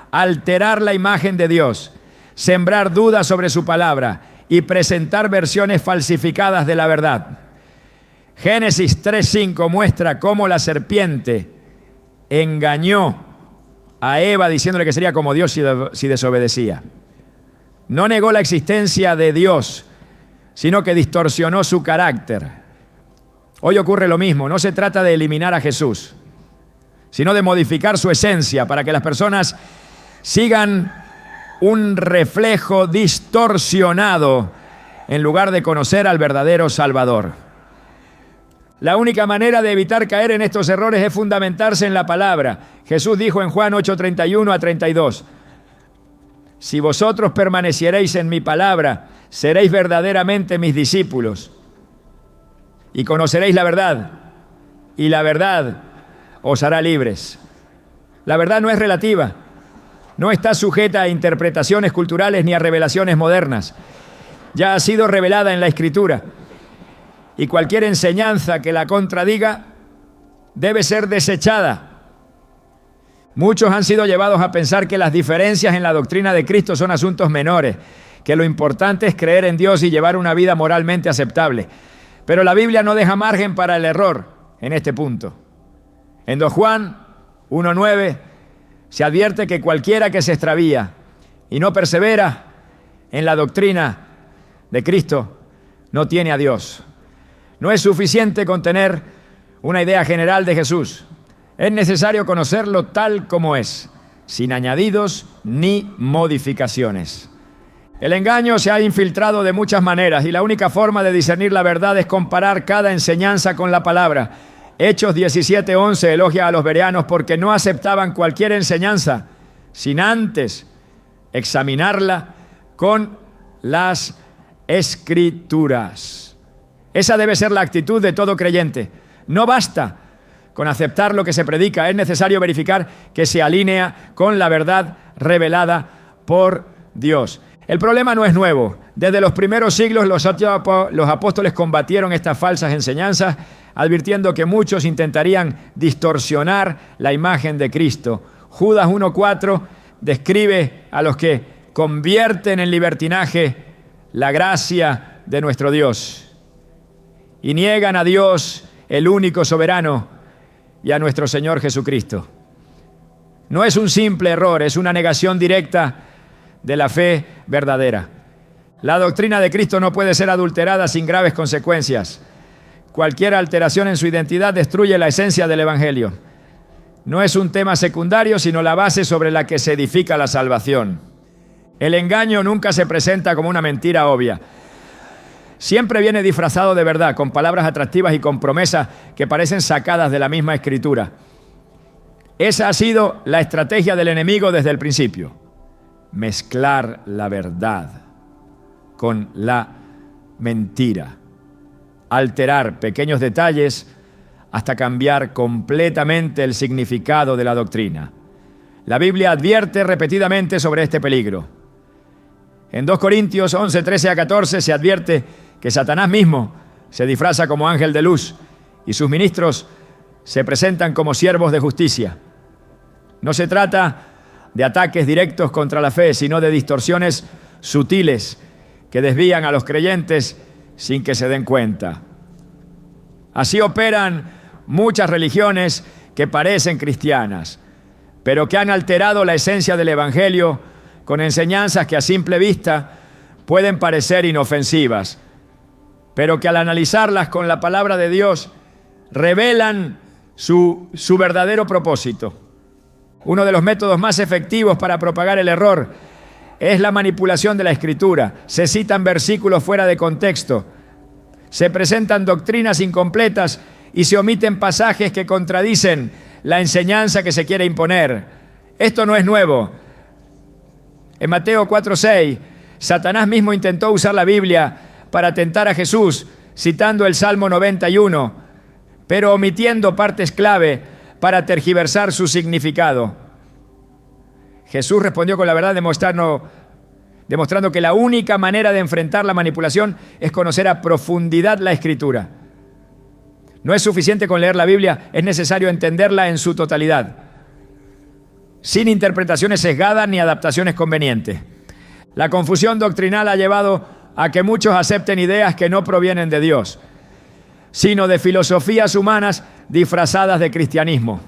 alterar la imagen de Dios, sembrar dudas sobre su palabra y presentar versiones falsificadas de la verdad. Génesis 3:5 muestra cómo la serpiente engañó a Eva diciéndole que sería como Dios si desobedecía. No negó la existencia de Dios, sino que distorsionó su carácter. Hoy ocurre lo mismo. No se trata de eliminar a Jesús, sino de modificar su esencia para que las personas sigan un reflejo distorsionado en lugar de conocer al verdadero Salvador. La única manera de evitar caer en estos errores es fundamentarse en la palabra. Jesús dijo en Juan 8:31 a 32: si vosotros permaneciereis en mi palabra, seréis verdaderamente mis discípulos y conoceréis la verdad, y la verdad os hará libres. La verdad no es relativa, no está sujeta a interpretaciones culturales ni a revelaciones modernas. Ya ha sido revelada en la Escritura, y cualquier enseñanza que la contradiga debe ser desechada. Muchos han sido llevados a pensar que las diferencias en la doctrina de Cristo son asuntos menores, que lo importante es creer en Dios y llevar una vida moralmente aceptable. Pero la Biblia no deja margen para el error en este punto. En 2 Juan 1:9 se advierte que cualquiera que se extravía y no persevera en la doctrina de Cristo no tiene a Dios. No es suficiente con tener una idea general de Jesús. Es necesario conocerlo tal como es. sin añadidos ni modificaciones. El engaño se ha infiltrado de muchas maneras y la única forma de discernir la verdad es comparar cada enseñanza con la palabra. Hechos 17:11 elogia a los bereanos porque no aceptaban cualquier enseñanza sin antes examinarla con las Escrituras. Esa debe ser la actitud de todo creyente. No basta con aceptar lo que se predica, es necesario verificar que se alinea con la verdad revelada por Dios. El problema no es nuevo. Desde los primeros siglos los apóstoles combatieron estas falsas enseñanzas, advirtiendo que muchos intentarían distorsionar la imagen de Cristo. Judas 1:4 describe a los que convierten en libertinaje la gracia de nuestro Dios y niegan a Dios, el único soberano, y a nuestro Señor Jesucristo. No es un simple error, es una negación directa de la fe verdadera. La doctrina de Cristo no puede ser adulterada sin graves consecuencias. Cualquier alteración en su identidad destruye la esencia del Evangelio. No es un tema secundario, sino la base sobre la que se edifica la salvación. El engaño nunca se presenta como una mentira obvia. Siempre viene disfrazado de verdad, con palabras atractivas y con promesas que parecen sacadas de la misma Escritura. Esa ha sido la estrategia del enemigo desde el principio. Mezclar la verdad con la mentira. Alterar pequeños detalles hasta cambiar completamente el significado de la doctrina. La Biblia advierte repetidamente sobre este peligro. En 2 Corintios 11:13-14 se advierte que Satanás mismo se disfraza como ángel de luz y sus ministros se presentan como siervos de justicia. No se trata de ataques directos contra la fe, sino de distorsiones sutiles que desvían a los creyentes sin que se den cuenta. Así operan muchas religiones que parecen cristianas, pero que han alterado la esencia del Evangelio con enseñanzas que a simple vista pueden parecer inofensivas, pero que al analizarlas con la palabra de Dios revelan su verdadero propósito. Uno de los métodos más efectivos para propagar el error es la manipulación de la Escritura. Se citan versículos fuera de contexto, se presentan doctrinas incompletas y se omiten pasajes que contradicen la enseñanza que se quiere imponer. Esto no es nuevo. En Mateo 4:6, Satanás mismo intentó usar la Biblia para tentar a Jesús, citando el Salmo 91, pero omitiendo partes clave para tergiversar su significado. Jesús respondió con la verdad, demostrando que la única manera de enfrentar la manipulación es conocer a profundidad la Escritura. No es suficiente con leer la Biblia, es necesario entenderla en su totalidad, sin interpretaciones sesgadas ni adaptaciones convenientes. La confusión doctrinal ha llevado a que muchos acepten ideas que no provienen de Dios, sino de filosofías humanas disfrazadas de cristianismo.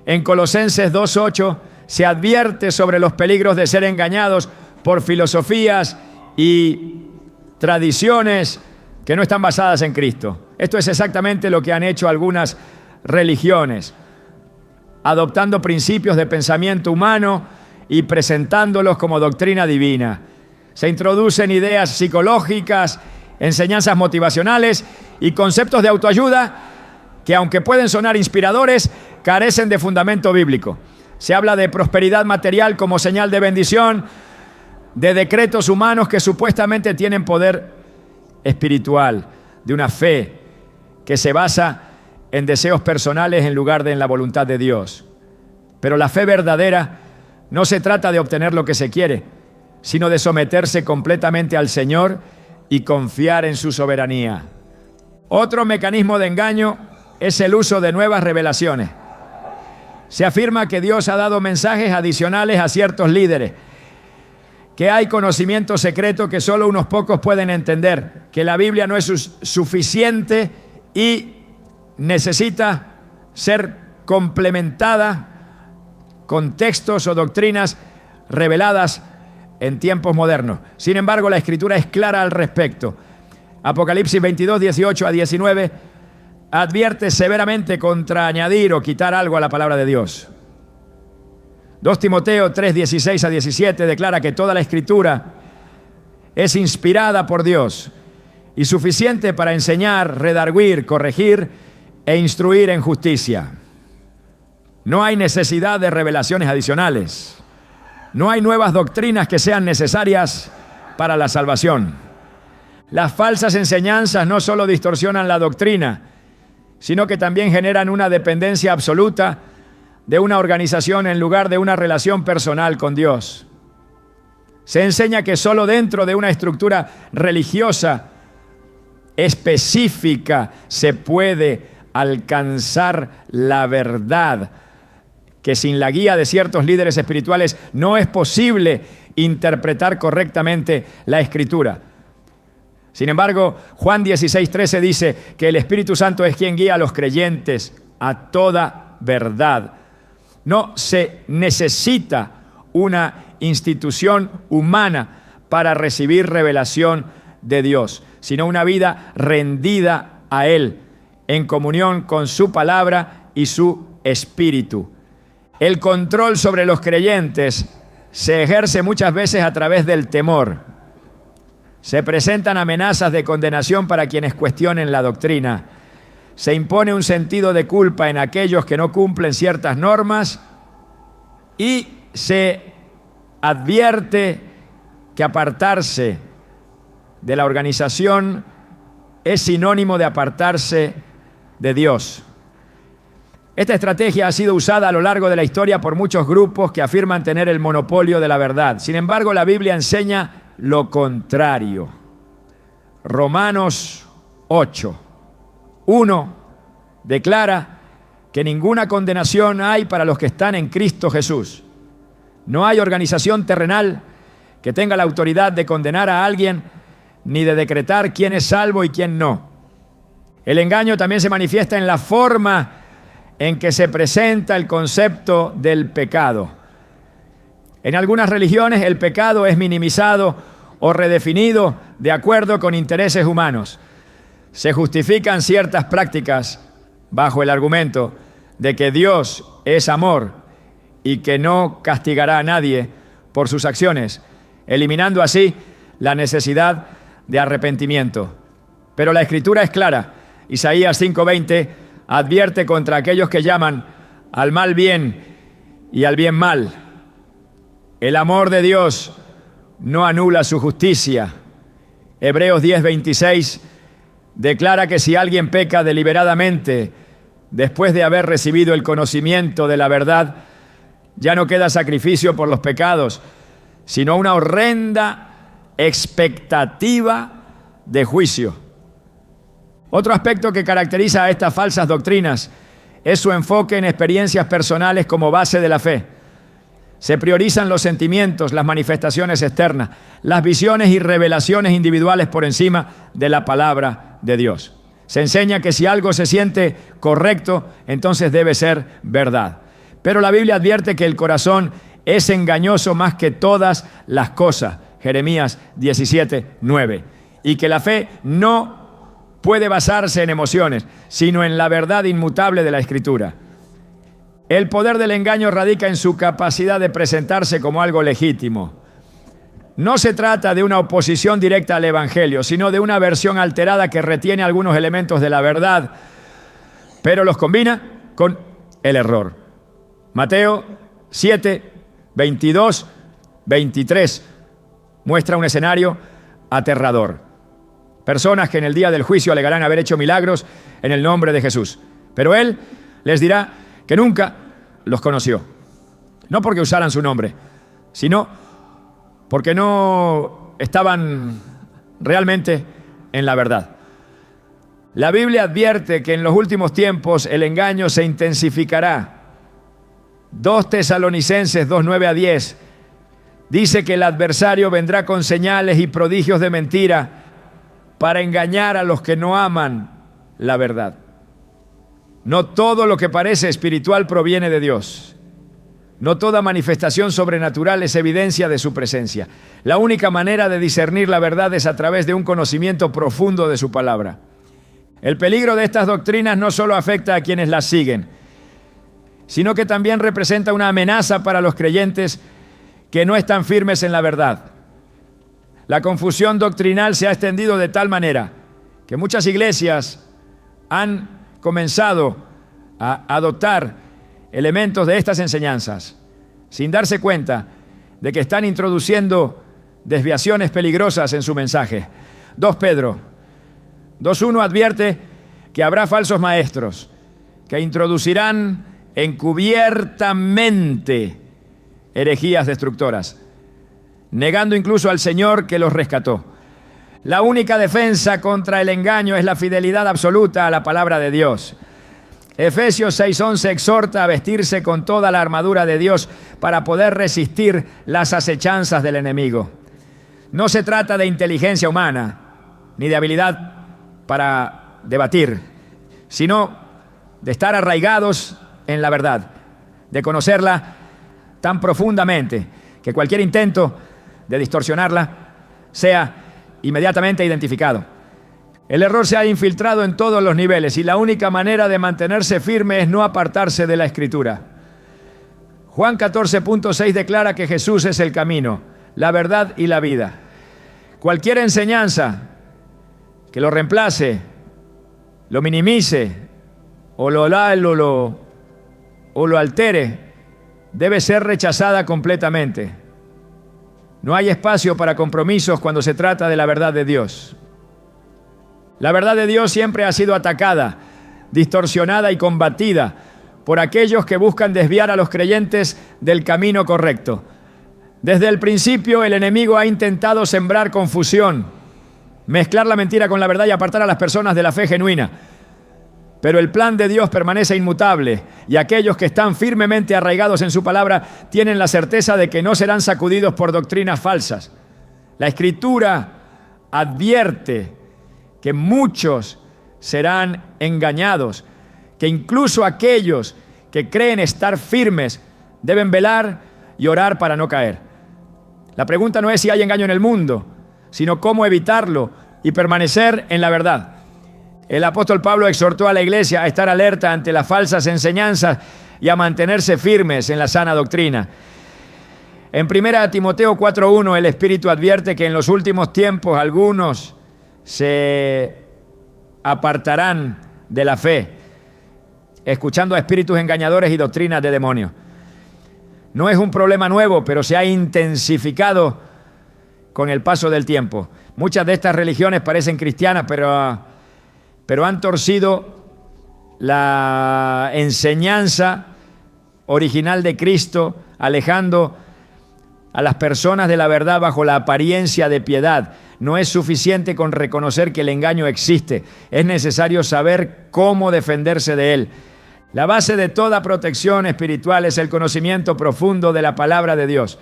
En Colosenses 2:8 se advierte sobre los peligros de ser engañados por filosofías y tradiciones que no están basadas en Cristo. Esto es exactamente lo que han hecho algunas religiones, adoptando principios de pensamiento humano y presentándolos como doctrina divina. Se introducen ideas psicológicas, enseñanzas motivacionales y conceptos de autoayuda que, aunque pueden sonar inspiradores, carecen de fundamento bíblico. Se habla de prosperidad material como señal de bendición, de decretos humanos que supuestamente tienen poder espiritual, de una fe que se basa en deseos personales en lugar de en la voluntad de Dios. Pero la fe verdadera no se trata de obtener lo que se quiere, sino de someterse completamente al Señor y confiar en su soberanía. Otro mecanismo de engaño es el uso de nuevas revelaciones. Se afirma que Dios ha dado mensajes adicionales a ciertos líderes, que hay conocimiento secreto que solo unos pocos pueden entender, que la Biblia no es suficiente y necesita ser complementada con textos o doctrinas reveladas en tiempos modernos. Sin embargo, la Escritura es clara al respecto. Apocalipsis 22:18-19 advierte severamente contra añadir o quitar algo a la palabra de Dios. 2 Timoteo 3, 16 a 17 declara que toda la Escritura es inspirada por Dios y suficiente para enseñar, redarguir, corregir e instruir en justicia. No hay necesidad de revelaciones adicionales. No hay nuevas doctrinas que sean necesarias para la salvación. Las falsas enseñanzas no solo distorsionan la doctrina, sino que también generan una dependencia absoluta de una organización en lugar de una relación personal con Dios. Se enseña que solo dentro de una estructura religiosa específica se puede alcanzar la verdad, que sin la guía de ciertos líderes espirituales no es posible interpretar correctamente la Escritura. Sin embargo, Juan 16:13 dice que el Espíritu Santo es quien guía a los creyentes a toda verdad. No se necesita una institución humana para recibir revelación de Dios, sino una vida rendida a Él, en comunión con su palabra y su Espíritu. El control sobre los creyentes se ejerce muchas veces a través del temor. Se presentan amenazas de condenación para quienes cuestionen la doctrina. Se impone un sentido de culpa en aquellos que no cumplen ciertas normas y se advierte que apartarse de la organización es sinónimo de apartarse de Dios. Esta estrategia ha sido usada a lo largo de la historia por muchos grupos que afirman tener el monopolio de la verdad. Sin embargo, la Biblia enseña lo contrario. Romanos 8:1 declara que ninguna condenación hay para los que están en Cristo Jesús. No hay organización terrenal que tenga la autoridad de condenar a alguien ni de decretar quién es salvo y quién no. El engaño también se manifiesta en la forma en que se presenta el concepto del pecado. En algunas religiones el pecado es minimizado o redefinido de acuerdo con intereses humanos. Se justifican ciertas prácticas bajo el argumento de que Dios es amor y que no castigará a nadie por sus acciones, eliminando así la necesidad de arrepentimiento. Pero la Escritura es clara. Isaías 5:20 advierte contra aquellos que llaman al mal bien y al bien mal. El amor de Dios no anula su justicia. Hebreos 10:26 declara que si alguien peca deliberadamente después de haber recibido el conocimiento de la verdad, ya no queda sacrificio por los pecados, sino una horrenda expectativa de juicio. Otro aspecto que caracteriza a estas falsas doctrinas es su enfoque en experiencias personales como base de la fe. Se priorizan los sentimientos, las manifestaciones externas, las visiones y revelaciones individuales por encima de la palabra de Dios. Se enseña que si algo se siente correcto, entonces debe ser verdad. Pero la Biblia advierte que el corazón es engañoso más que todas las cosas. Jeremías 17:9. Y que la fe no puede basarse en emociones, sino en la verdad inmutable de la Escritura. El poder del engaño radica en su capacidad de presentarse como algo legítimo. No se trata de una oposición directa al Evangelio, sino de una versión alterada que retiene algunos elementos de la verdad, pero los combina con el error. Mateo 7:22-23 muestra un escenario aterrador. Personas que en el día del juicio alegarán haber hecho milagros en el nombre de Jesús. Pero Él les dirá que nunca los conoció. No porque usaran su nombre, sino porque no estaban realmente en la verdad. La Biblia advierte que en los últimos tiempos el engaño se intensificará. 2 Tesalonicenses 2:9-10 dice que el adversario vendrá con señales y prodigios de mentira para engañar a los que no aman la verdad. No todo lo que parece espiritual proviene de Dios. No toda manifestación sobrenatural es evidencia de su presencia. La única manera de discernir la verdad es a través de un conocimiento profundo de su palabra. El peligro de estas doctrinas no solo afecta a quienes las siguen. sino que también representa una amenaza para los creyentes que no están firmes en la verdad. La confusión doctrinal se ha extendido de tal manera que muchas iglesias han comenzado a adoptar elementos de estas enseñanzas sin darse cuenta de que están introduciendo desviaciones peligrosas en su mensaje. 2 Pedro 2:1 advierte que habrá falsos maestros que introducirán encubiertamente herejías destructoras, negando incluso al Señor que los rescató. La única defensa contra el engaño es la fidelidad absoluta a la palabra de Dios. Efesios 6:11 exhorta a vestirse con toda la armadura de Dios para poder resistir las acechanzas del enemigo. No se trata de inteligencia humana ni de habilidad para debatir, sino de estar arraigados en la verdad, de conocerla tan profundamente que cualquier intento de distorsionarla sea inmediatamente identificado. El error se ha infiltrado en todos los niveles y la única manera de mantenerse firme es no apartarse de la Escritura. Juan 14:6 declara que Jesús es el camino, la verdad y la vida. Cualquier enseñanza que lo reemplace, lo minimice o lo altere, debe ser rechazada completamente. No hay espacio para compromisos cuando se trata de la verdad de Dios. La verdad de Dios siempre ha sido atacada, distorsionada y combatida por aquellos que buscan desviar a los creyentes del camino correcto. Desde el principio, el enemigo ha intentado sembrar confusión, mezclar la mentira con la verdad y apartar a las personas de la fe genuina. Pero el plan de Dios permanece inmutable y aquellos que están firmemente arraigados en su palabra tienen la certeza de que no serán sacudidos por doctrinas falsas. La Escritura advierte que muchos serán engañados, que incluso aquellos que creen estar firmes deben velar y orar para no caer. La pregunta no es si hay engaño en el mundo, sino cómo evitarlo y permanecer en la verdad. El apóstol Pablo exhortó a la iglesia a estar alerta ante las falsas enseñanzas y a mantenerse firmes en la sana doctrina. En 1 Timoteo 4:1 el Espíritu advierte que en los últimos tiempos algunos se apartarán de la fe, escuchando a espíritus engañadores y doctrinas de demonios. No es un problema nuevo, pero se ha intensificado con el paso del tiempo. Muchas de estas religiones parecen cristianas, pero han torcido la enseñanza original de Cristo, alejando a las personas de la verdad bajo la apariencia de piedad. No es suficiente con reconocer que el engaño existe. Es necesario saber cómo defenderse de él. La base de toda protección espiritual es el conocimiento profundo de la palabra de Dios.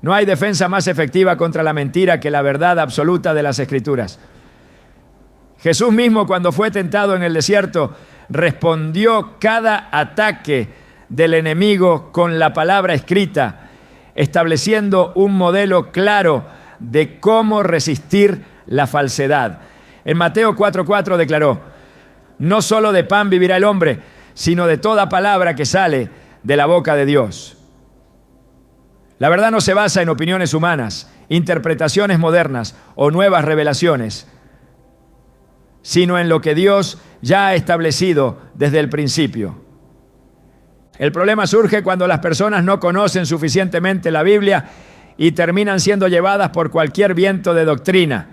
No hay defensa más efectiva contra la mentira que la verdad absoluta de las Escrituras. Jesús mismo, cuando fue tentado en el desierto, respondió cada ataque del enemigo con la palabra escrita, estableciendo un modelo claro de cómo resistir la falsedad. En Mateo 4:4 declaró: no solo de pan vivirá el hombre, sino de toda palabra que sale de la boca de Dios. La verdad no se basa en opiniones humanas, interpretaciones modernas o nuevas revelaciones, sino en lo que Dios ya ha establecido desde el principio. El problema surge cuando las personas no conocen suficientemente la Biblia y terminan siendo llevadas por cualquier viento de doctrina.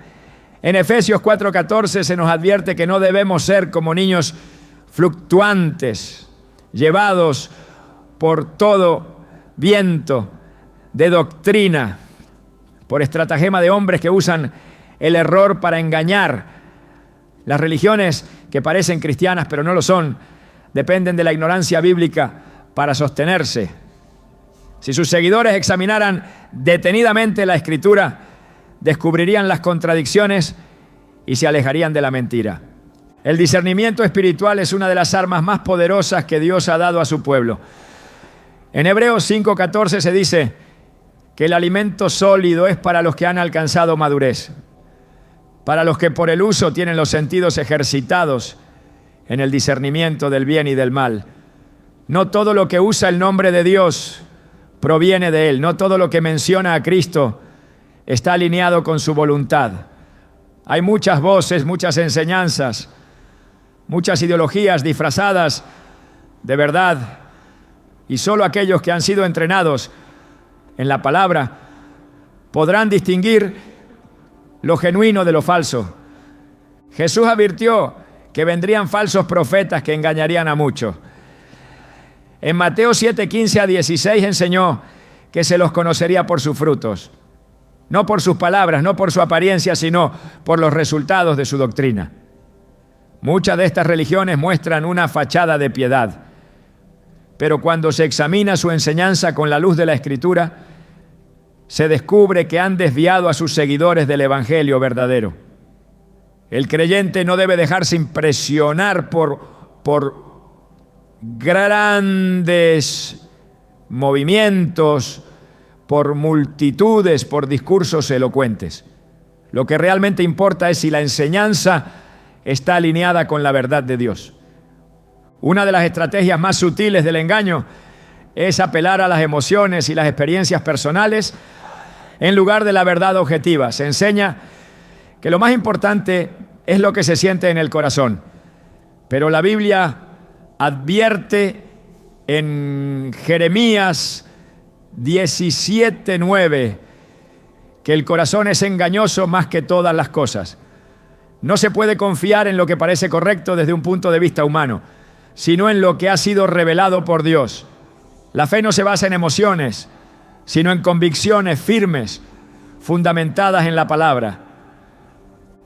En Efesios 4:14 se nos advierte que no debemos ser como niños fluctuantes, llevados por todo viento de doctrina, por estratagema de hombres que usan el error para engañar. Las religiones que parecen cristianas pero no lo son, dependen de la ignorancia bíblica para sostenerse. Si sus seguidores examinaran detenidamente la Escritura, descubrirían las contradicciones y se alejarían de la mentira. El discernimiento espiritual es una de las armas más poderosas que Dios ha dado a su pueblo. En Hebreos 5:14 se dice que el alimento sólido es para los que han alcanzado madurez, para los que por el uso tienen los sentidos ejercitados en el discernimiento del bien y del mal. No todo lo que usa el nombre de Dios proviene de Él. No todo lo que menciona a Cristo está alineado con su voluntad. Hay muchas voces, muchas enseñanzas, muchas ideologías disfrazadas de verdad, y solo aquellos que han sido entrenados en la palabra podrán distinguir lo genuino de lo falso. Jesús advirtió que vendrían falsos profetas que engañarían a muchos. En Mateo 7:15 a 16 enseñó que se los conocería por sus frutos, no por sus palabras, no por su apariencia, sino por los resultados de su doctrina. Muchas de estas religiones muestran una fachada de piedad, pero cuando se examina su enseñanza con la luz de la Escritura, se descubre que han desviado a sus seguidores del Evangelio verdadero. El creyente no debe dejarse impresionar por grandes movimientos, por multitudes, por discursos elocuentes. Lo que realmente importa es si la enseñanza está alineada con la verdad de Dios. Una de las estrategias más sutiles del engaño es apelar a las emociones y las experiencias personales en lugar de la verdad objetiva. Se enseña que lo más importante es lo que se siente en el corazón, pero la Biblia advierte en Jeremías 17:9 que el corazón es engañoso más que todas las cosas. No se puede confiar en lo que parece correcto desde un punto de vista humano, sino en lo que ha sido revelado por Dios. La fe no se basa en emociones, sino en convicciones firmes, fundamentadas en la palabra.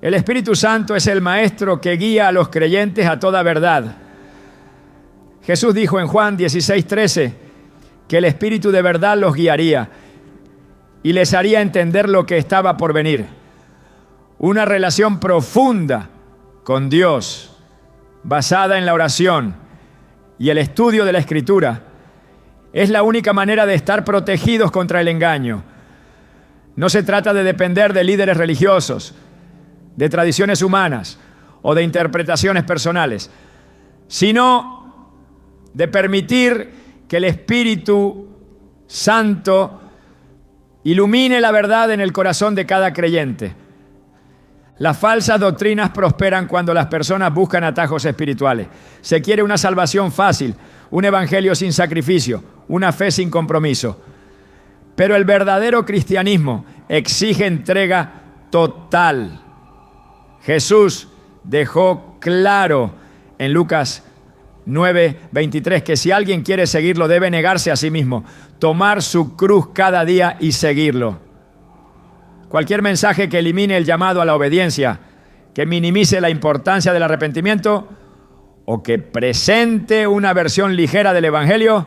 El Espíritu Santo es el maestro que guía a los creyentes a toda verdad. Jesús dijo en Juan 16:13 que el Espíritu de verdad los guiaría y les haría entender lo que estaba por venir. Una relación profunda con Dios, basada en la oración y el estudio de la Escritura, es la única manera de estar protegidos contra el engaño. No se trata de depender de líderes religiosos, de tradiciones humanas o de interpretaciones personales, sino de permitir que el Espíritu Santo ilumine la verdad en el corazón de cada creyente. Las falsas doctrinas prosperan cuando las personas buscan atajos espirituales. Se quiere una salvación fácil, un evangelio sin sacrificio, una fe sin compromiso. Pero el verdadero cristianismo exige entrega total. Jesús dejó claro en Lucas 9:23 que si alguien quiere seguirlo debe negarse a sí mismo, tomar su cruz cada día y seguirlo. Cualquier mensaje que elimine el llamado a la obediencia, que minimice la importancia del arrepentimiento o que presente una versión ligera del Evangelio,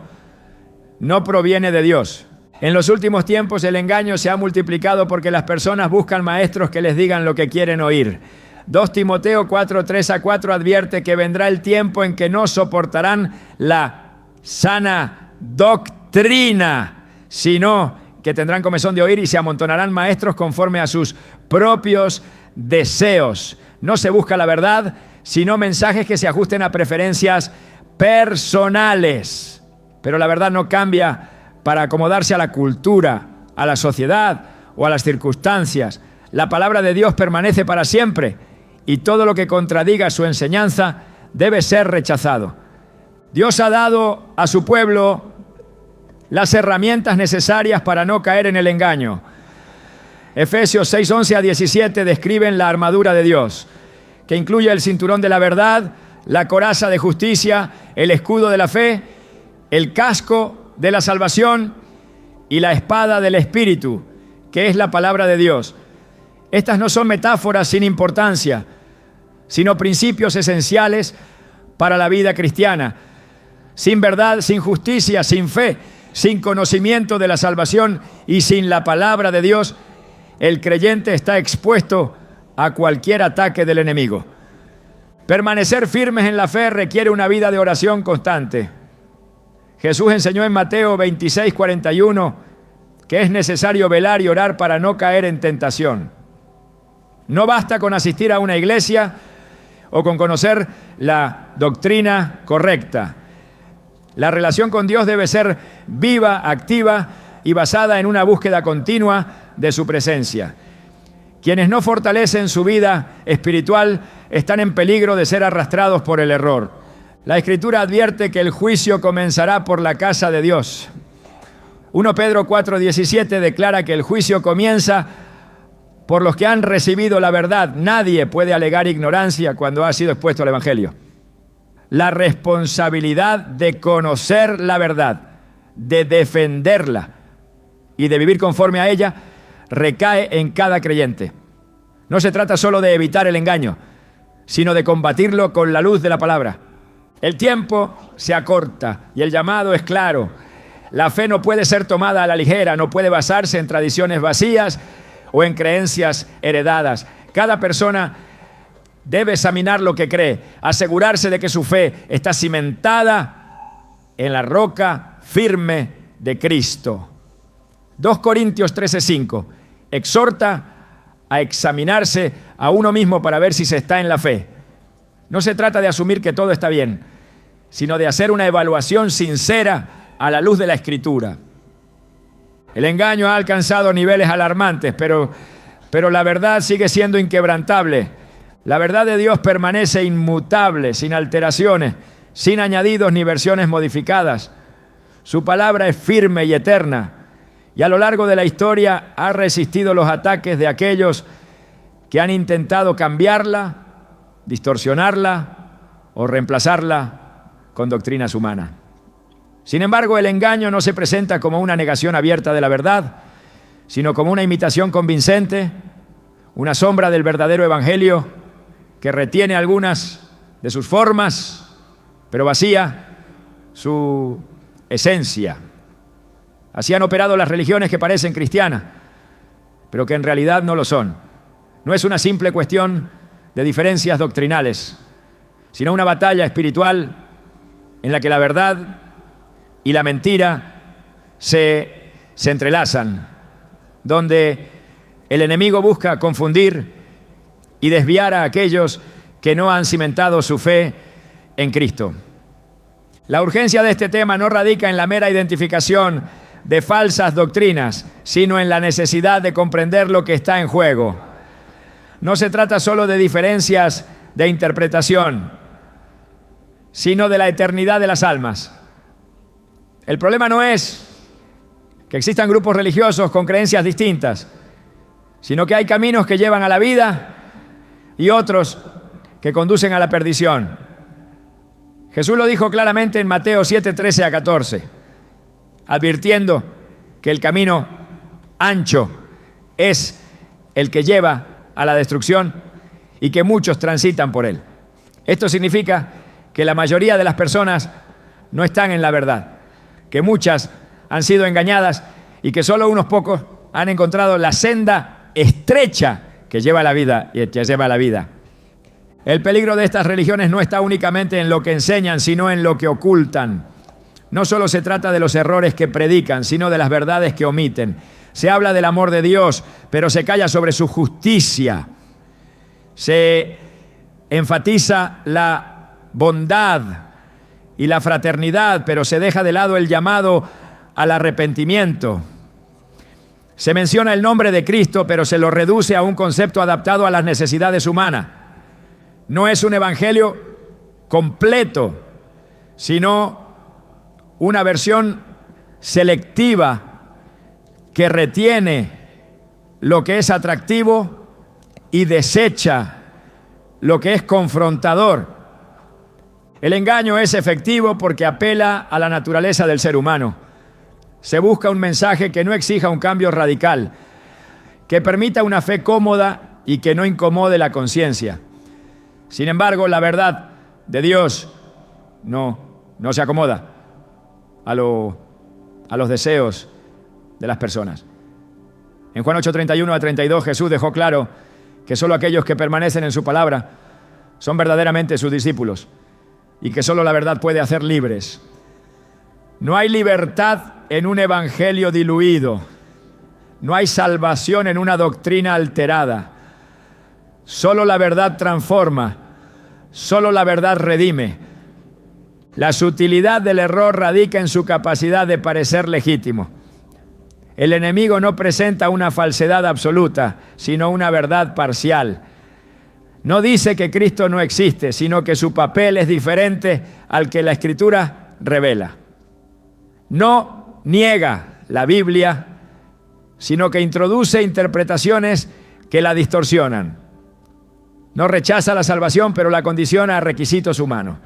no proviene de Dios. En los últimos tiempos el engaño se ha multiplicado porque las personas buscan maestros que les digan lo que quieren oír. 2 Timoteo 4:3-4 advierte que vendrá el tiempo en que no soportarán la sana doctrina, sino que tendrán comezón de oír y se amontonarán maestros conforme a sus propios deseos. No se busca la verdad, sino mensajes que se ajusten a preferencias personales. Pero la verdad no cambia para acomodarse a la cultura, a la sociedad o a las circunstancias. La palabra de Dios permanece para siempre y todo lo que contradiga su enseñanza debe ser rechazado. Dios ha dado a su pueblo las herramientas necesarias para no caer en el engaño. Efesios 6:11-17 describen la armadura de Dios, que incluye el cinturón de la verdad, la coraza de justicia, el escudo de la fe, el casco de la salvación y la espada del Espíritu, que es la palabra de Dios. Estas no son metáforas sin importancia, sino principios esenciales para la vida cristiana. Sin verdad, sin justicia, sin fe, sin conocimiento de la salvación y sin la palabra de Dios, el creyente está expuesto a cualquier ataque del enemigo. Permanecer firmes en la fe requiere una vida de oración constante. Jesús enseñó en Mateo 26:41 que es necesario velar y orar para no caer en tentación. No basta con asistir a una iglesia o con conocer la doctrina correcta. La relación con Dios debe ser viva, activa y basada en una búsqueda continua de su presencia. Quienes no fortalecen su vida espiritual están en peligro de ser arrastrados por el error. La Escritura advierte que el juicio comenzará por la casa de Dios. 1 Pedro 4:17 declara que el juicio comienza por los que han recibido la verdad. Nadie puede alegar ignorancia cuando ha sido expuesto al Evangelio. La responsabilidad de conocer la verdad, de defenderla y de vivir conforme a ella recae en cada creyente. No se trata solo de evitar el engaño, sino de combatirlo con la luz de la palabra. El tiempo se acorta y el llamado es claro. La fe no puede ser tomada a la ligera, no puede basarse en tradiciones vacías o en creencias heredadas. Cada persona debe examinar lo que cree, asegurarse de que su fe está cimentada en la roca firme de Cristo. 2 Corintios 13:5 exhorta a examinarse a uno mismo para ver si se está en la fe. No se trata de asumir que todo está bien, sino de hacer una evaluación sincera a la luz de la Escritura. El engaño ha alcanzado niveles alarmantes, pero la verdad sigue siendo inquebrantable. La verdad de Dios permanece inmutable, sin alteraciones, sin añadidos ni versiones modificadas. Su palabra es firme y eterna, y a lo largo de la historia ha resistido los ataques de aquellos que han intentado cambiarla, distorsionarla o reemplazarla con doctrinas humanas. Sin embargo, el engaño no se presenta como una negación abierta de la verdad, sino como una imitación convincente, una sombra del verdadero evangelio que retiene algunas de sus formas, pero vacía su esencia. Así han operado las religiones que parecen cristianas, pero que en realidad no lo son. No es una simple cuestión de diferencias doctrinales, sino una batalla espiritual en la que la verdad y la mentira se entrelazan, donde el enemigo busca confundir y desviar a aquellos que no han cimentado su fe en Cristo. La urgencia de este tema no radica en la mera identificación de falsas doctrinas, sino en la necesidad de comprender lo que está en juego. No se trata solo de diferencias de interpretación, sino de la eternidad de las almas. El problema no es que existan grupos religiosos con creencias distintas, sino que hay caminos que llevan a la vida y otros que conducen a la perdición. Jesús lo dijo claramente en Mateo 7:13-14, advirtiendo que el camino ancho es el que lleva a la destrucción y que muchos transitan por él. Esto significa que la mayoría de las personas no están en la verdad, que muchas han sido engañadas y que solo unos pocos han encontrado la senda estrecha que lleva a la vida y que lleva a la vida. El peligro de estas religiones no está únicamente en lo que enseñan, sino en lo que ocultan. No solo se trata de los errores que predican, sino de las verdades que omiten. Se habla del amor de Dios, pero se calla sobre su justicia. Se enfatiza la bondad y la fraternidad, pero se deja de lado el llamado al arrepentimiento. Se menciona el nombre de Cristo, pero se lo reduce a un concepto adaptado a las necesidades humanas. No es un evangelio completo, sino una versión selectiva que retiene lo que es atractivo y desecha lo que es confrontador. El engaño es efectivo porque apela a la naturaleza del ser humano. Se busca un mensaje que no exija un cambio radical, que permita una fe cómoda y que no incomode la conciencia. Sin embargo, la verdad de Dios no se acomoda a los deseos de las personas. En Juan 8:31-32 Jesús dejó claro que solo aquellos que permanecen en su palabra son verdaderamente sus discípulos y que solo la verdad puede hacer libres. No hay libertad en un evangelio diluido. No hay salvación en una doctrina alterada. Solo la verdad transforma. Solo la verdad redime. La sutilidad del error radica en su capacidad de parecer legítimo. El enemigo no presenta una falsedad absoluta, sino una verdad parcial. No dice que Cristo no existe, sino que su papel es diferente al que la Escritura revela. No niega la Biblia, sino que introduce interpretaciones que la distorsionan. No rechaza la salvación, pero la condiciona a requisitos humanos.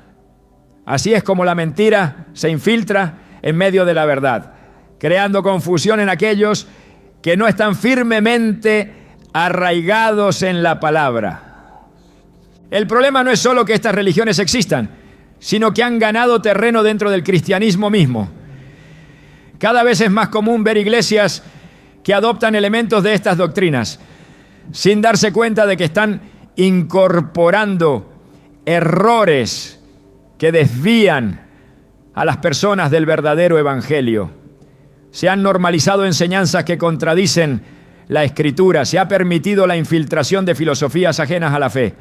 Así es como la mentira se infiltra en medio de la verdad, creando confusión en aquellos que no están firmemente arraigados en la palabra. El problema no es solo que estas religiones existan, sino que han ganado terreno dentro del cristianismo mismo. Cada vez es más común ver iglesias que adoptan elementos de estas doctrinas, sin darse cuenta de que están incorporando errores que desvían a las personas del verdadero evangelio. Se han normalizado enseñanzas que contradicen la Escritura, se ha permitido la infiltración de filosofías ajenas a la fe,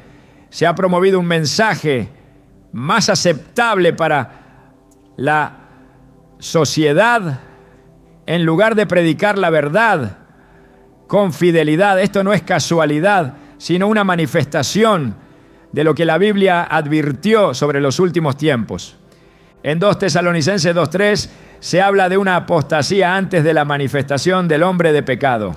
se ha promovido un mensaje más aceptable para la sociedad en lugar de predicar la verdad con fidelidad. Esto no es casualidad, sino una manifestación de lo que la Biblia advirtió sobre los últimos tiempos. En 2 Tesalonicenses 2:3 se habla de una apostasía antes de la manifestación del hombre de pecado.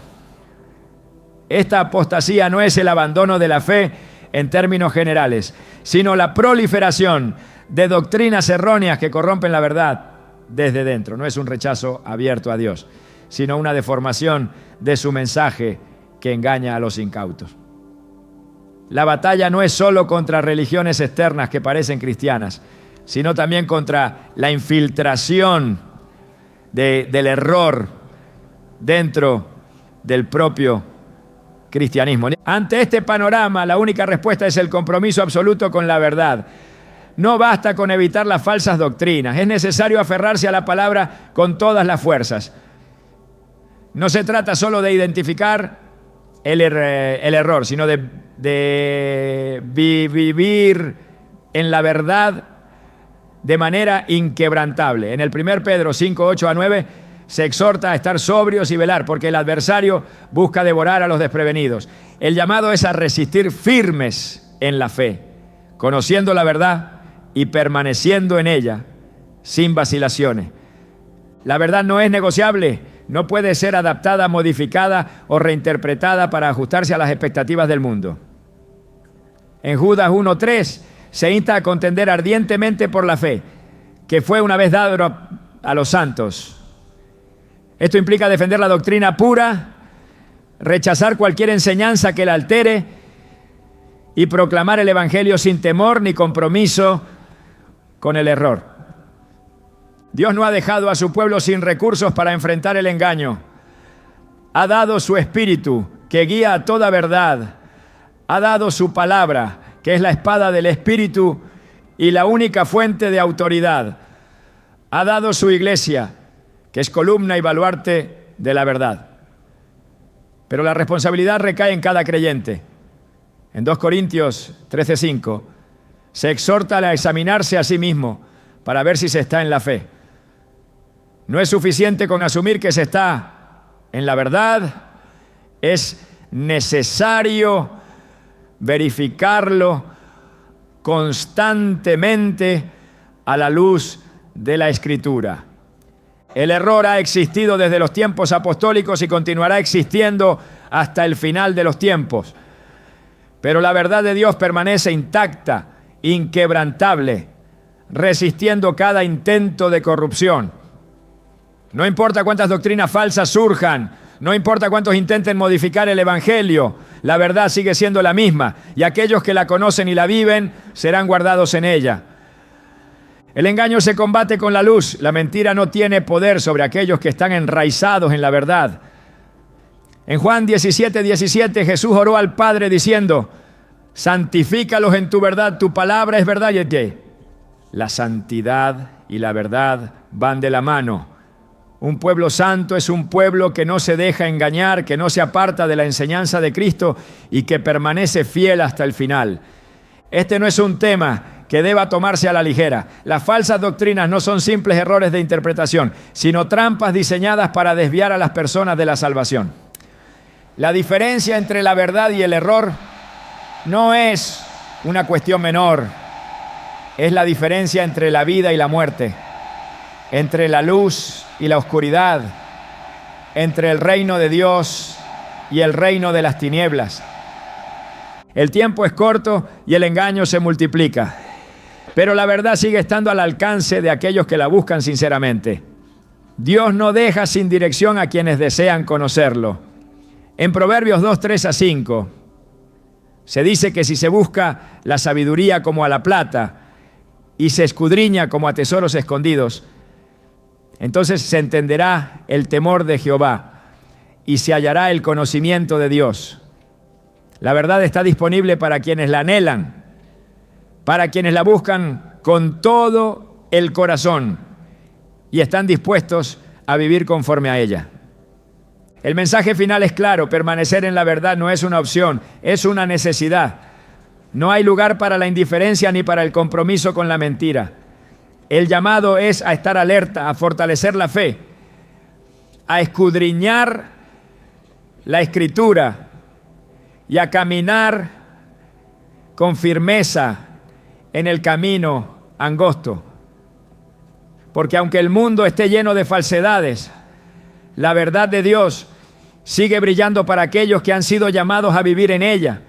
Esta apostasía no es el abandono de la fe en términos generales, sino la proliferación de doctrinas erróneas que corrompen la verdad desde dentro. No es un rechazo abierto a Dios, sino una deformación de su mensaje que engaña a los incautos. La batalla no es solo contra religiones externas que parecen cristianas, sino también contra la infiltración del error dentro del propio cristianismo. Ante este panorama, la única respuesta es el compromiso absoluto con la verdad. No basta con evitar las falsas doctrinas, es necesario aferrarse a la palabra con todas las fuerzas. No se trata solo de identificar el error, sino de vivir en la verdad de manera inquebrantable. En el 1 Pedro 5, 8 a 9 se exhorta a estar sobrios y velar, porque el adversario busca devorar a los desprevenidos. El llamado es a resistir firmes en la fe, conociendo la verdad y permaneciendo en ella sin vacilaciones. La verdad no es negociable. No puede ser adaptada, modificada o reinterpretada para ajustarse a las expectativas del mundo. En Judas 1:3 se insta a contender ardientemente por la fe, que fue una vez dado a los santos. Esto implica defender la doctrina pura, rechazar cualquier enseñanza que la altere y proclamar el evangelio sin temor ni compromiso con el error. Dios no ha dejado a su pueblo sin recursos para enfrentar el engaño. Ha dado su espíritu que guía a toda verdad. Ha dado su palabra, que es la espada del espíritu y la única fuente de autoridad. Ha dado su iglesia, que es columna y baluarte de la verdad. Pero la responsabilidad recae en cada creyente. En 2 Corintios 13:5 se exhorta a examinarse a sí mismo para ver si se está en la fe. No es suficiente con asumir que se está en la verdad, es necesario verificarlo constantemente a la luz de la Escritura. El error ha existido desde los tiempos apostólicos y continuará existiendo hasta el final de los tiempos. Pero la verdad de Dios permanece intacta, inquebrantable, resistiendo cada intento de corrupción. No importa cuántas doctrinas falsas surjan, no importa cuántos intenten modificar el evangelio, la verdad sigue siendo la misma y aquellos que la conocen y la viven serán guardados en ella. El engaño se combate con la luz, la mentira no tiene poder sobre aquellos que están enraizados en la verdad. En Juan 17:17 Jesús oró al Padre diciendo: santifícalos en tu verdad, tu palabra es verdad. Y que la santidad y la verdad van de la mano. Un pueblo santo es un pueblo que no se deja engañar, que no se aparta de la enseñanza de Cristo y que permanece fiel hasta el final. Este no es un tema que deba tomarse a la ligera. Las falsas doctrinas no son simples errores de interpretación, sino trampas diseñadas para desviar a las personas de la salvación. La diferencia entre la verdad y el error no es una cuestión menor, es la diferencia entre la vida y la muerte, entre la luz y la oscuridad, entre el reino de Dios y el reino de las tinieblas. El tiempo es corto y el engaño se multiplica, pero la verdad sigue estando al alcance de aquellos que la buscan sinceramente. Dios no deja sin dirección a quienes desean conocerlo. En Proverbios 2, 3-5 se dice que si se busca la sabiduría como a la plata y se escudriña como a tesoros escondidos, entonces se entenderá el temor de Jehová y se hallará el conocimiento de Dios. La verdad está disponible para quienes la anhelan, para quienes la buscan con todo el corazón y están dispuestos a vivir conforme a ella. El mensaje final es claro: permanecer en la verdad no es una opción, es una necesidad. No hay lugar para la indiferencia ni para el compromiso con la mentira. El llamado es a estar alerta, a fortalecer la fe, a escudriñar la Escritura y a caminar con firmeza en el camino angosto. Porque aunque el mundo esté lleno de falsedades, la verdad de Dios sigue brillando para aquellos que han sido llamados a vivir en ella.